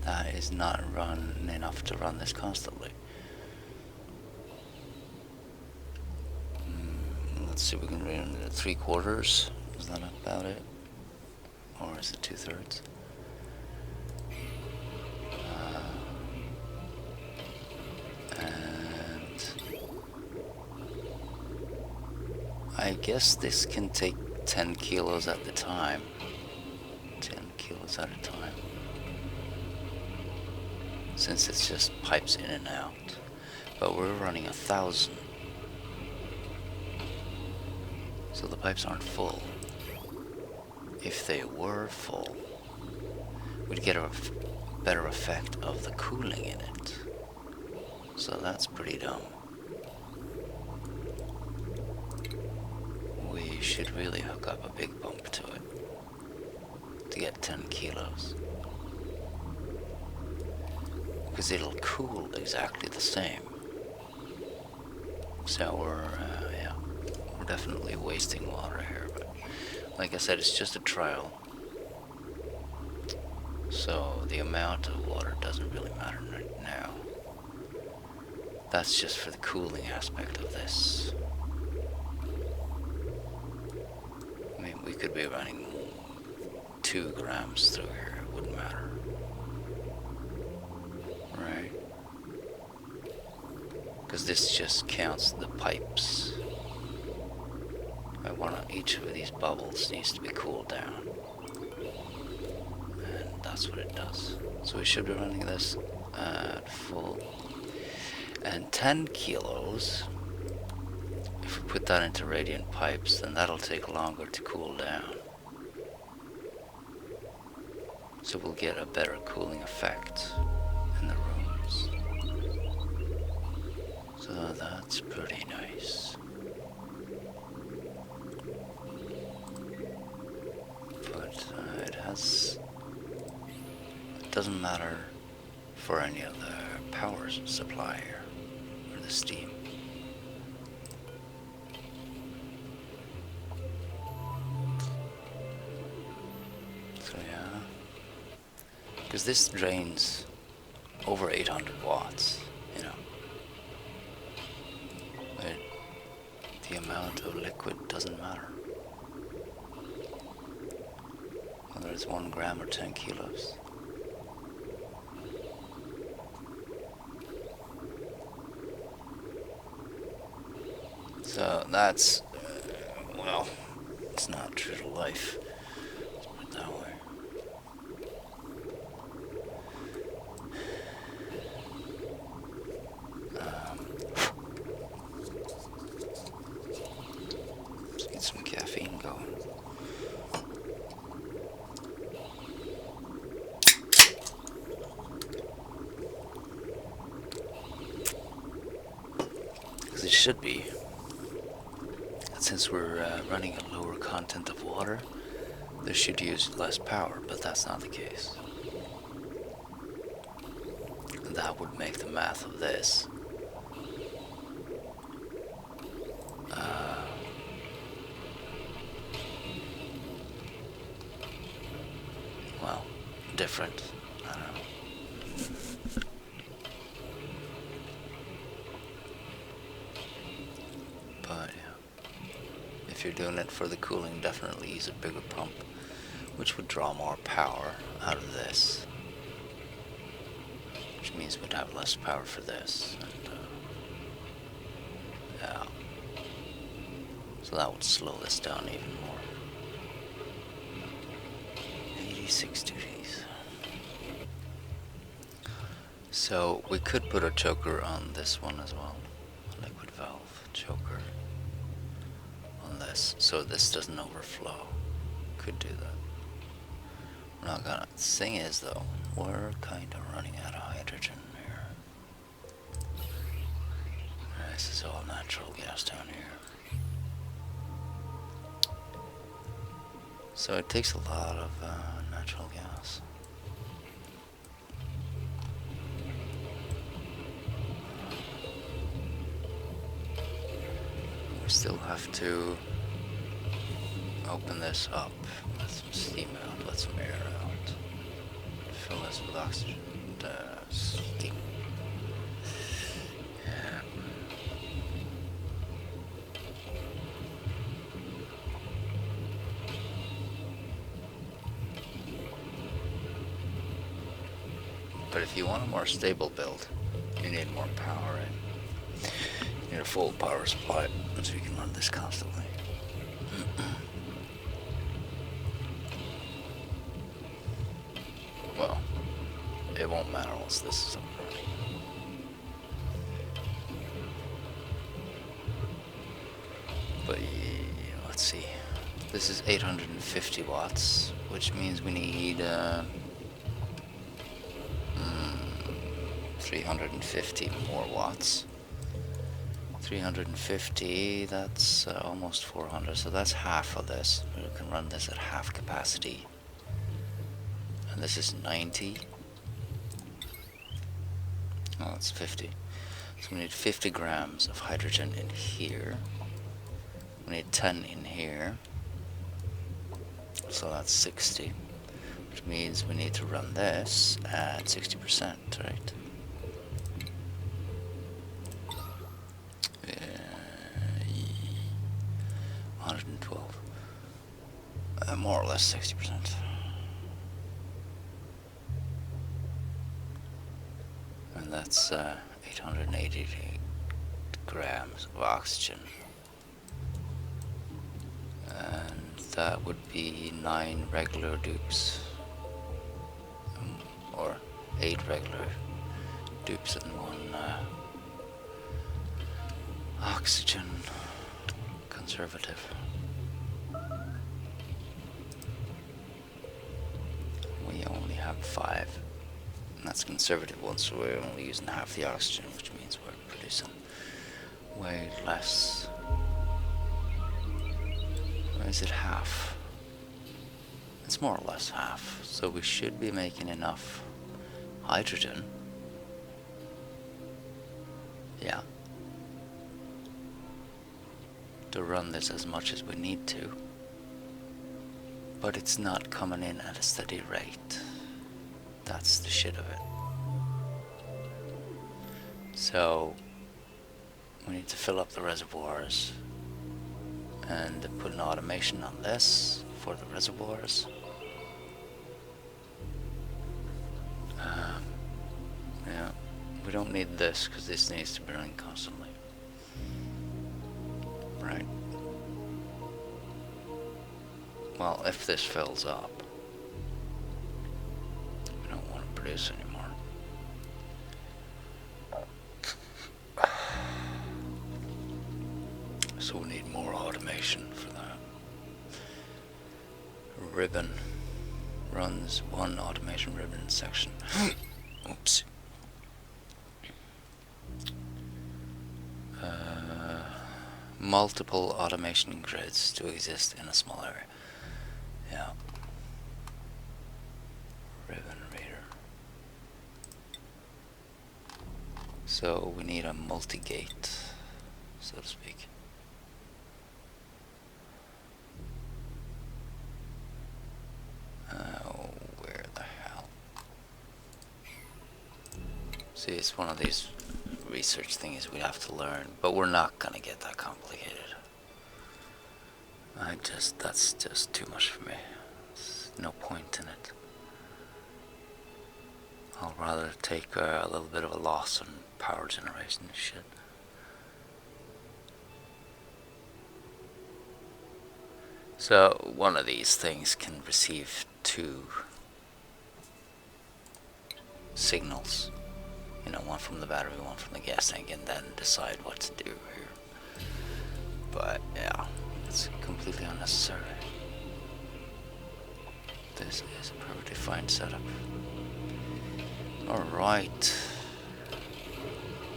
That is not enough to run this constantly. Let's see if we can run it at 3/4. Is that about it? Or is it 2/3? And I guess this can take 10 kilos at the time. 10 kilos at a time. Since it's just pipes in and out. But we're running 1,000. So the pipes aren't full. If they were full, we'd get a better effect of the cooling in it. So that's pretty dumb. We should really hook up a big pump to it to get 10 kilos. Because it'll cool exactly the same. So we're definitely wasting water here, but like I said, it's just a trial. So the amount of water doesn't really matter right now. That's just for the cooling aspect of this. I mean, we could be running 2 grams through here, it wouldn't matter. Right? Because this just counts the pipes. Each of these bubbles needs to be cooled down. And that's what it does. So we should be running this at full. And 10 kilos, if we put that into radiant pipes, then that'll take longer to cool down. So we'll get a better cooling effect in the rooms. So that's pretty nice. It doesn't matter for any of the power supply here, or the steam. So yeah, because this drains over 800 watts, you know, the amount of liquid doesn't matter. Whether it's 1 gram or 10 kilos. So that's, well, it's not true to life. Let's put it that way. Let's get some caffeine going. Because it should be. Since we're running a lower content of water, this should use less power, but that's not the case. That would make the math of this well, different. I don't know. But yeah, if you're doing it for the cooling, definitely use a bigger pump, which would draw more power out of this. Which means we'd have less power for this. And, yeah. So that would slow this down even more. 86 degrees. So we could put a choker on this one as well. A liquid valve choker on this, so this doesn't overflow. Could do that. We're not gonna. The thing is though, we're kind of running out of hydrogen here. This is all natural gas down here. So it takes a lot of natural gas. We still have to open this up, let some steam out, let some air out, fill this with oxygen and steam. Yeah. But if you want a more stable build, you need more power, right? You need a full power supply so you can run this constantly. Well, it won't matter once this is up and running. But yeah, let's see. This is 850 watts, which means we need 350 more watts. 350, that's almost 400, so that's half of this. We can run this at half capacity. And this is 90. Oh, that's 50. So we need 50 grams of hydrogen in here. We need 10 in here. So that's 60. Which means we need to run this at 60%, right? 112. More or less 60%. And that's 880 grams of oxygen. And that would be 9 regular dupes. Or 8 regular dupes and 1 oxygen conservative. We only have 5. And that's conservative one, so we're only using half the oxygen, which means we're producing way less. Or is it half? It's more or less half, so we should be making enough hydrogen. Yeah. To run this as much as we need to. But it's not coming in at a steady rate. That's the shit of it. So we need to fill up the reservoirs and put an automation on this for the reservoirs. Yeah, we don't need this because this needs to be running constantly. Right. Well, if this fills up, we don't want to produce anymore. So we need more automation for that. Ribbon runs one automation ribbon section. Oops. Multiple automation grids to exist in a small area. Yeah. Ribbon reader. So we need a multi-gate, so to speak. Where the hell? See, it's one of these research things we have to learn, but we're not gonna get that complicated. That's just too much for me. There's no point in it. I'll rather take a little bit of a loss on power generation and shit. So one of these things can receive two signals. You know, one from the battery, one from the gas tank, and then decide what to do here. But yeah, it's completely unnecessary. This is a perfectly fine setup. Alright.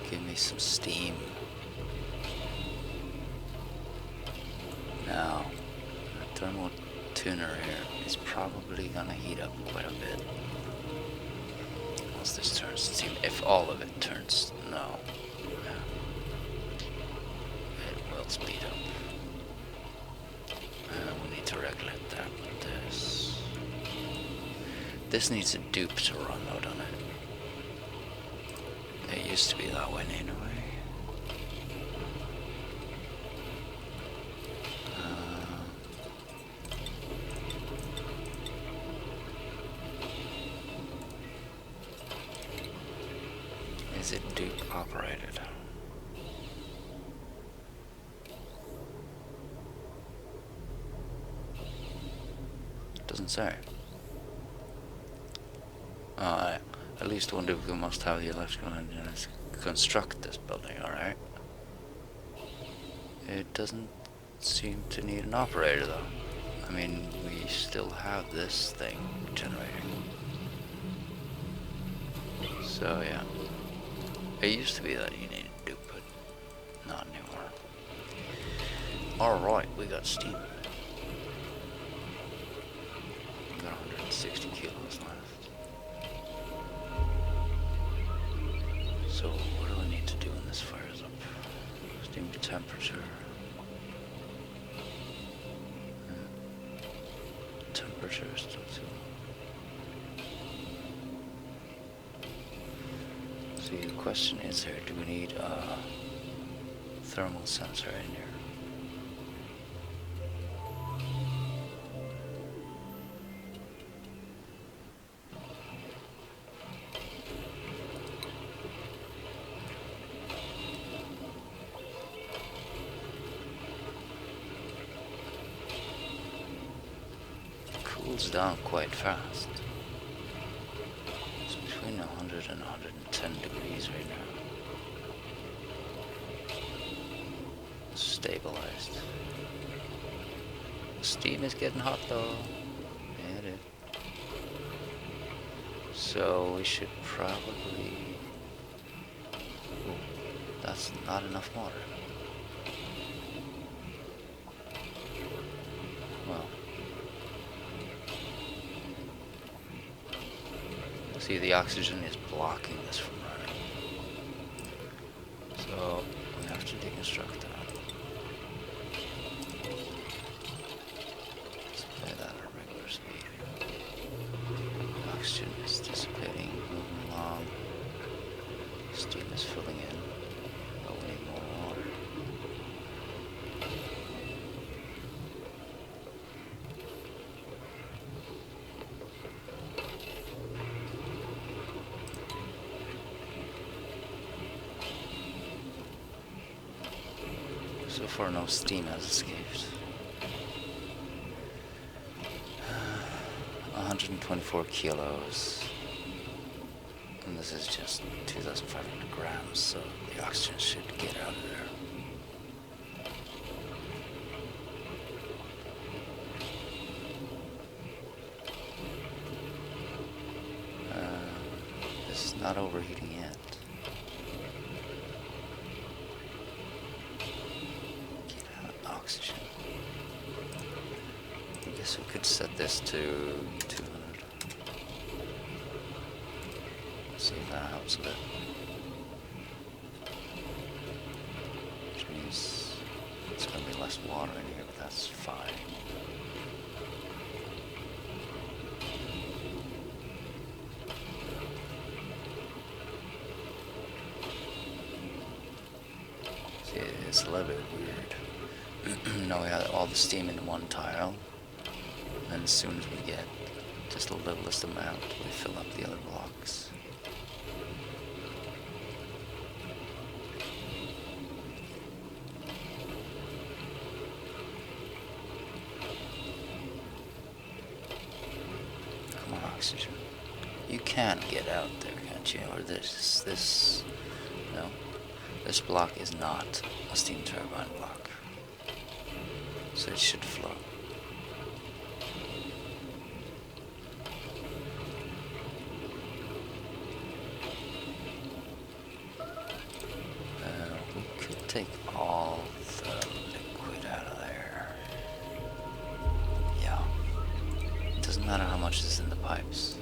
Give me some steam. Now, the thermal tuner here is probably gonna heat up quite a bit. Once this turns steam, if all of it turns, no. Yeah. It will speed up. We need to regulate that with this. This needs a dupe to run out on it. It used to be that way anyway. Is it dupe operated? Doesn't say. At least one dupe must have the electrical engineers construct this building, alright? It doesn't seem to need an operator though. I mean, we still have this thing generating. So yeah. It used to be that you needed to do, but not anymore. Alright, we got steam. We got 160 kilos left. So what do I need to do when this fires up? Steam temperature. Temperature is still too low. See, the question is here, do we need a thermal sensor in here? Cools down quite fast. It's between 100 and 110 degrees right now. Stabilized. The steam is getting hot though. Yeah, it is. So we should probably... Ooh, that's not enough water. Well... See, the oxygen is blocking this from running. So we have to deconstruct that. Let's play that at a regular speed. The oxygen is dissipating, moving along. Steam is filling in, but we need more water. So far, no steam has escaped. 124 kilos. And this is just 2,500 grams, so the oxygen should get out of there. This is not overheating yet. Get out oxygen. I guess we could set this to 200. See if that helps a bit. Which means it's going to be less water in here, but that's fine. See, it's a little bit weird. Now we have all the steam in one tile, and then as soon as we get just the littlest amount, we fill up the other blocks. Come on, oxygen. You can get out there, can't you? Or this, no. This block is not a steam turbine block, so it should flow. We could take all the liquid out of there. Yeah. It doesn't matter how much is in the pipes.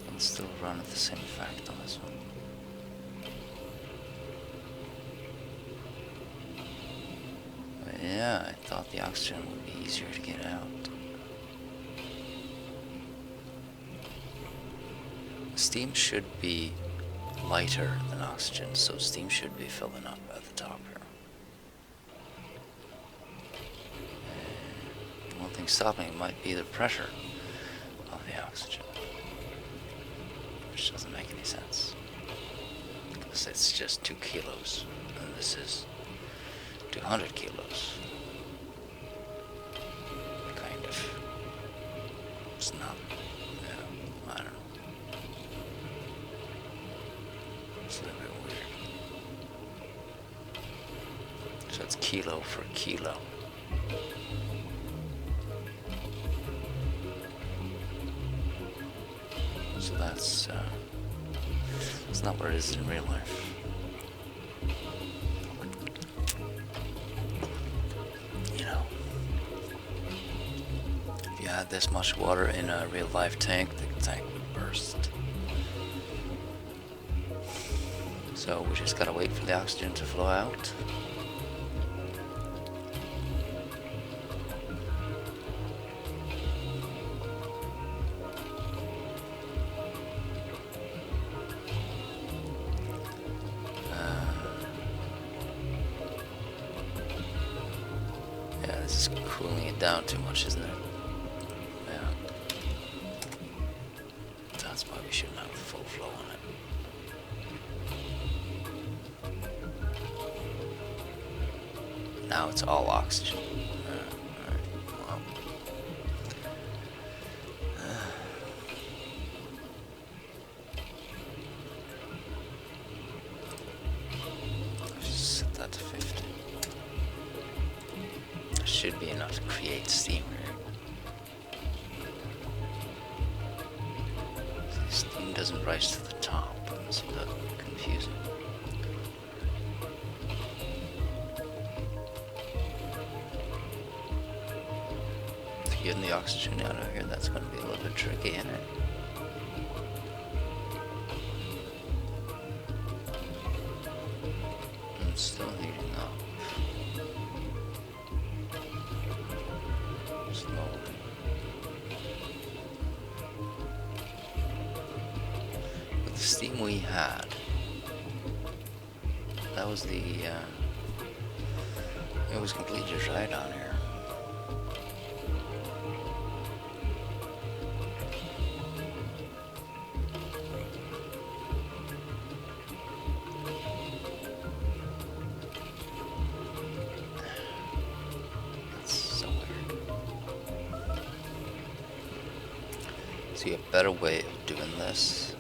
It'll still run at the same effect on this one. But yeah, I thought the oxygen would be easier to get out. Steam should be lighter than oxygen, so steam should be filling up at the top here. And one thing stopping it might be the pressure of the oxygen, which doesn't make any sense, because it's just 2 kilos, and this is 200 kilos. Kind of. It's not, I don't know. It's a little bit weird. So it's kilo for kilo. So that's not what it is in real life. You know, if you had this much water in a real life tank, the tank would burst. So we just gotta wait for the oxygen to flow out. Yeah, this is cooling it down too much, isn't it? Yeah. That's why we shouldn't have full flow on it. Now it's all oxygen. Alright, well. Let's just set that to 50. That should be enough to create steam here. See, steam doesn't rise to the top. It's a bit confusing. Getting the oxygen out of here, that's going to be a little bit tricky, isn't it? It's still heating up. Slowly. With the steam we had, that was the, it was completely dry down here. See, a better way of doing this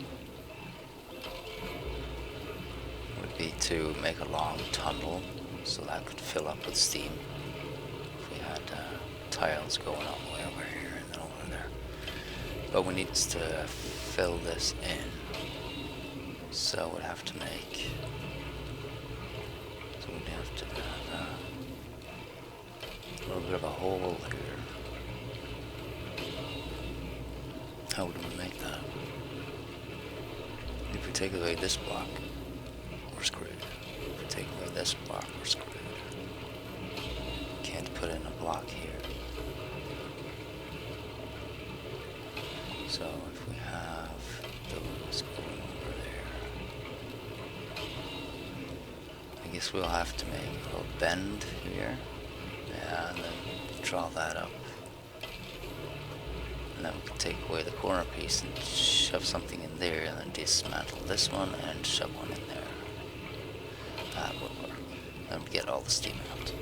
would be to make a long tunnel so that could fill up with steam. If we had tiles going all the way over here and then over there. But we need to fill this in. So we'd have to make... So we'd have to have a little bit of a hole here. How would we make that? If we take away this block, we're screwed. If we take away this block, we're screwed. Can't put in a block here. So if we have those going over there, I guess we'll have to make a little bend here. Yeah, and then draw that up. And then we can take away the corner piece and shove something in there, and then dismantle this one and shove one in there. That would work. Then we get all the steam out.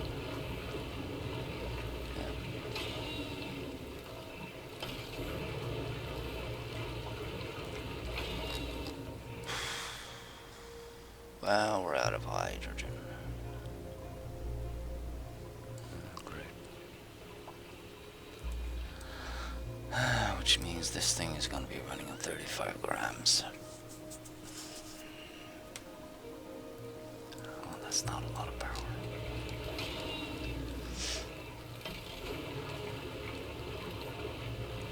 Well, we're out of hydrogen. Great. Which means this thing is going to be running on 35 grams. Oh, that's not a lot of power.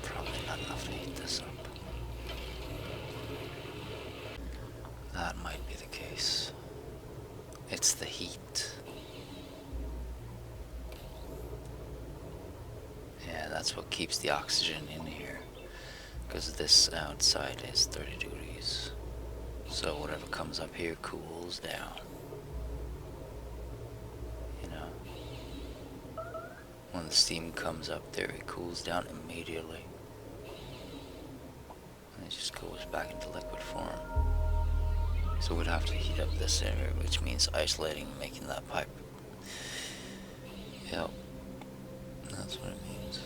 Probably not enough to heat this up. That might be the case. It's the heat. Yeah, that's what keeps the oxygen in here. Because this outside is 30 degrees. So whatever comes up here cools down. You know? When the steam comes up there, it cools down immediately. And it just goes back into liquid form. So we'd have to heat up this area, which means isolating and making that pipe. Yep. That's what it means.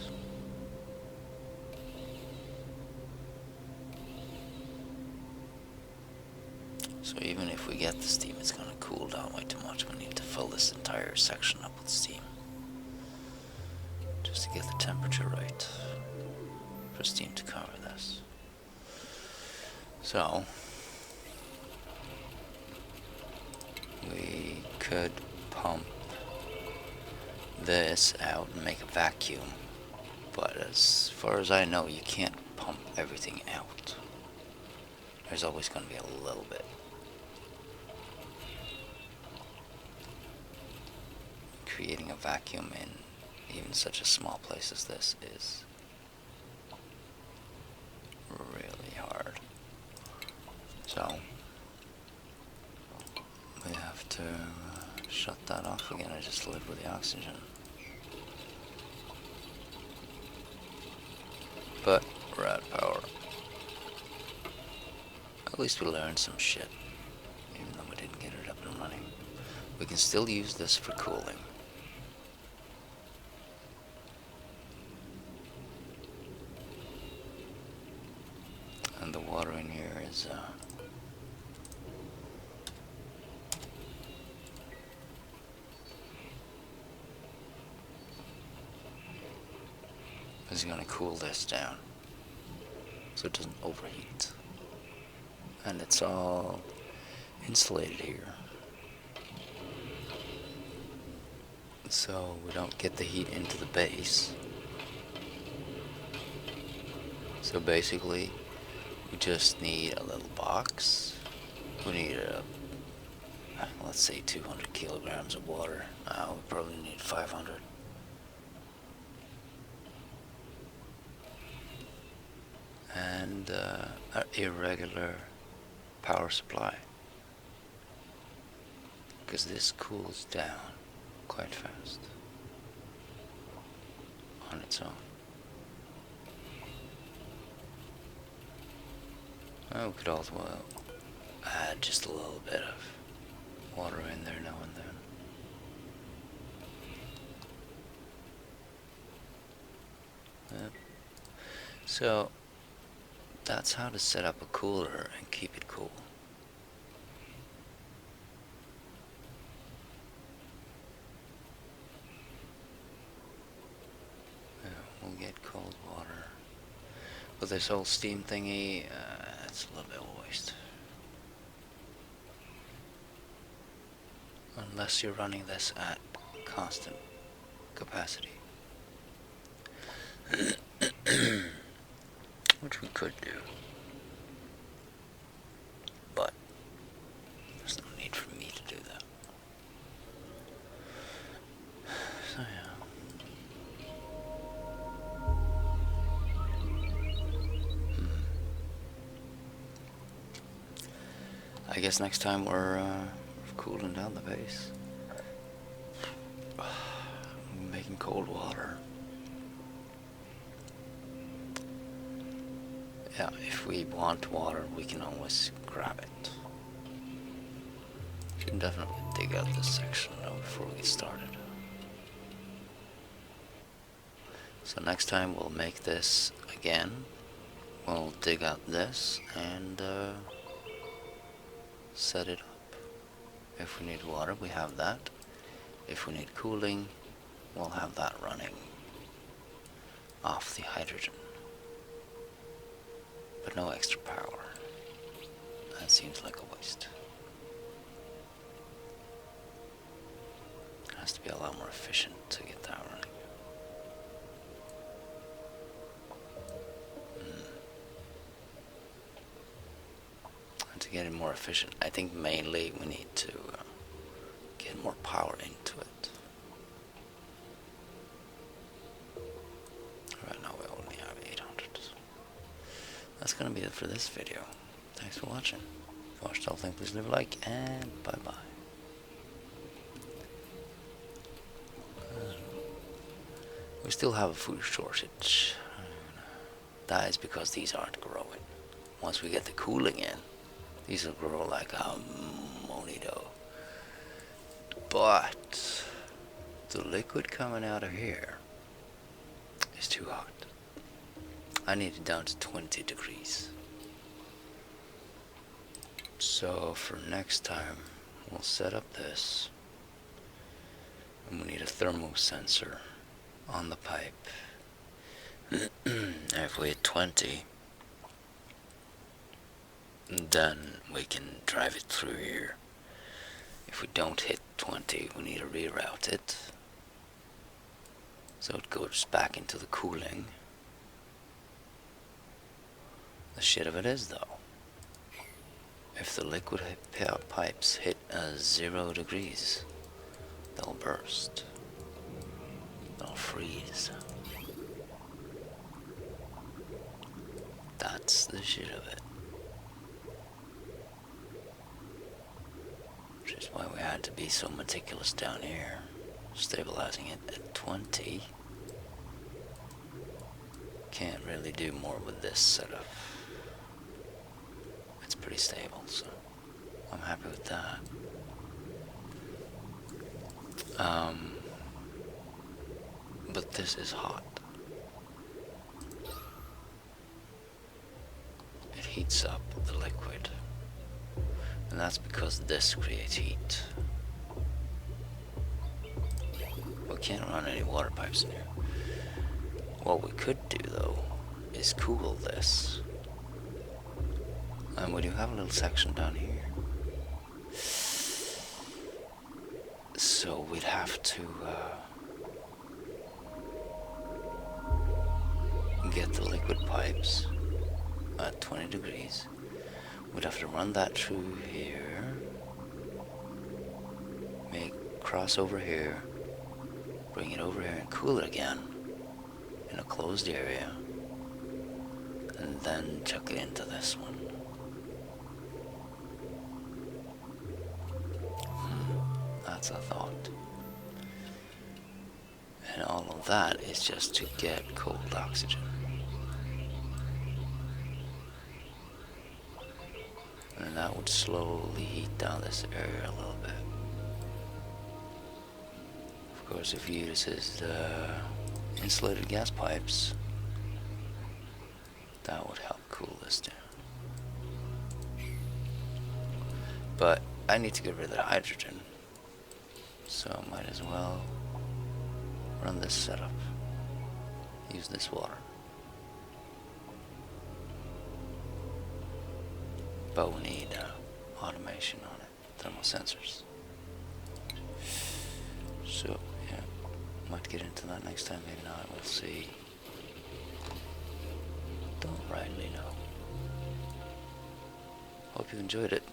So even if we get the steam, it's going to cool down way too much. We need to fill this entire section up with steam. Just to get the temperature right for steam to cover this. So we could pump this out and make a vacuum, but as far as I know, you can't pump everything out. There's always going to be a little bit. Creating a vacuum in even such a small place as this is really hard. So we have to shut that off again. I just live with the oxygen. But we're out of power. At least we learned some shit, even though we didn't get it up and running. We can still use this for cooling. And the water in here is going to cool this down so it doesn't overheat. And it's all insulated here, so we don't get the heat into the base. So basically we just need a little box. We need let's say 200 kilograms of water. We probably need 500. And an irregular power supply, because this cools down quite fast on its own. We could also add just a little bit of water in there now and then. Yep. So That's how to set up a cooler and keep it cool. Yeah, we'll get cold water. But this whole steam thingy, it's a little bit of a waste. Unless you're running this at constant capacity. Which we could do. But there's no need for me to do that. So yeah. I guess next time we're cooling down the base. Making cold water. Yeah, if we want water, we can always grab it. We can definitely dig out this section though before we get started. So next time we'll make this again. We'll dig out this and set it up. If we need water, we have that. If we need cooling, we'll have that running off the hydrogen. But no extra power. That seems like a waste. It has to be a lot more efficient to get that running. And to get it more efficient, I think mainly we need to get more power into it. Right now we only have 800. That's gonna be it for this video. Thanks for watching. If you watched the whole thing, please leave a like, and bye-bye. We still have a food shortage. That is because these aren't growing. Once we get the cooling in, these will grow like a monito. But the liquid coming out of here is too hot. I need it down to 20 degrees. So for next time, we'll set up this. And we need a thermo sensor on the pipe. If we hit 20, then we can drive it through here. If we don't hit 20, we need to reroute it. So it goes back into the cooling. The shit of it is though, if the liquid pipes hit 0 degrees, they'll burst. They'll freeze. That's the shit of it. Which is why we had to be so meticulous down here, stabilizing it at 20. Can't really do more with this setup. It's pretty stable, so I'm happy with that. But this is hot. It heats up the liquid. And that's because this creates heat. We can't run any water pipes in here. What we could do though is cool this. And we do have a little section down here. So we'd have to get the liquid pipes at 20 degrees. We'd have to run that through here, cross over here, bring it over here and cool it again in a closed area, and then chuck it into this one. That's a thought. And all of that is just to get cold oxygen. And that would slowly heat down this area a little bit. Of course, if you use the insulated gas pipes, that would help cool this But I need to get rid of the hydrogen, so might as well run this setup. Use this water. But we need automation on it, thermal sensors. So, yeah, might get into that next time, maybe not, we'll see. Don't rightly know. Hope you enjoyed it.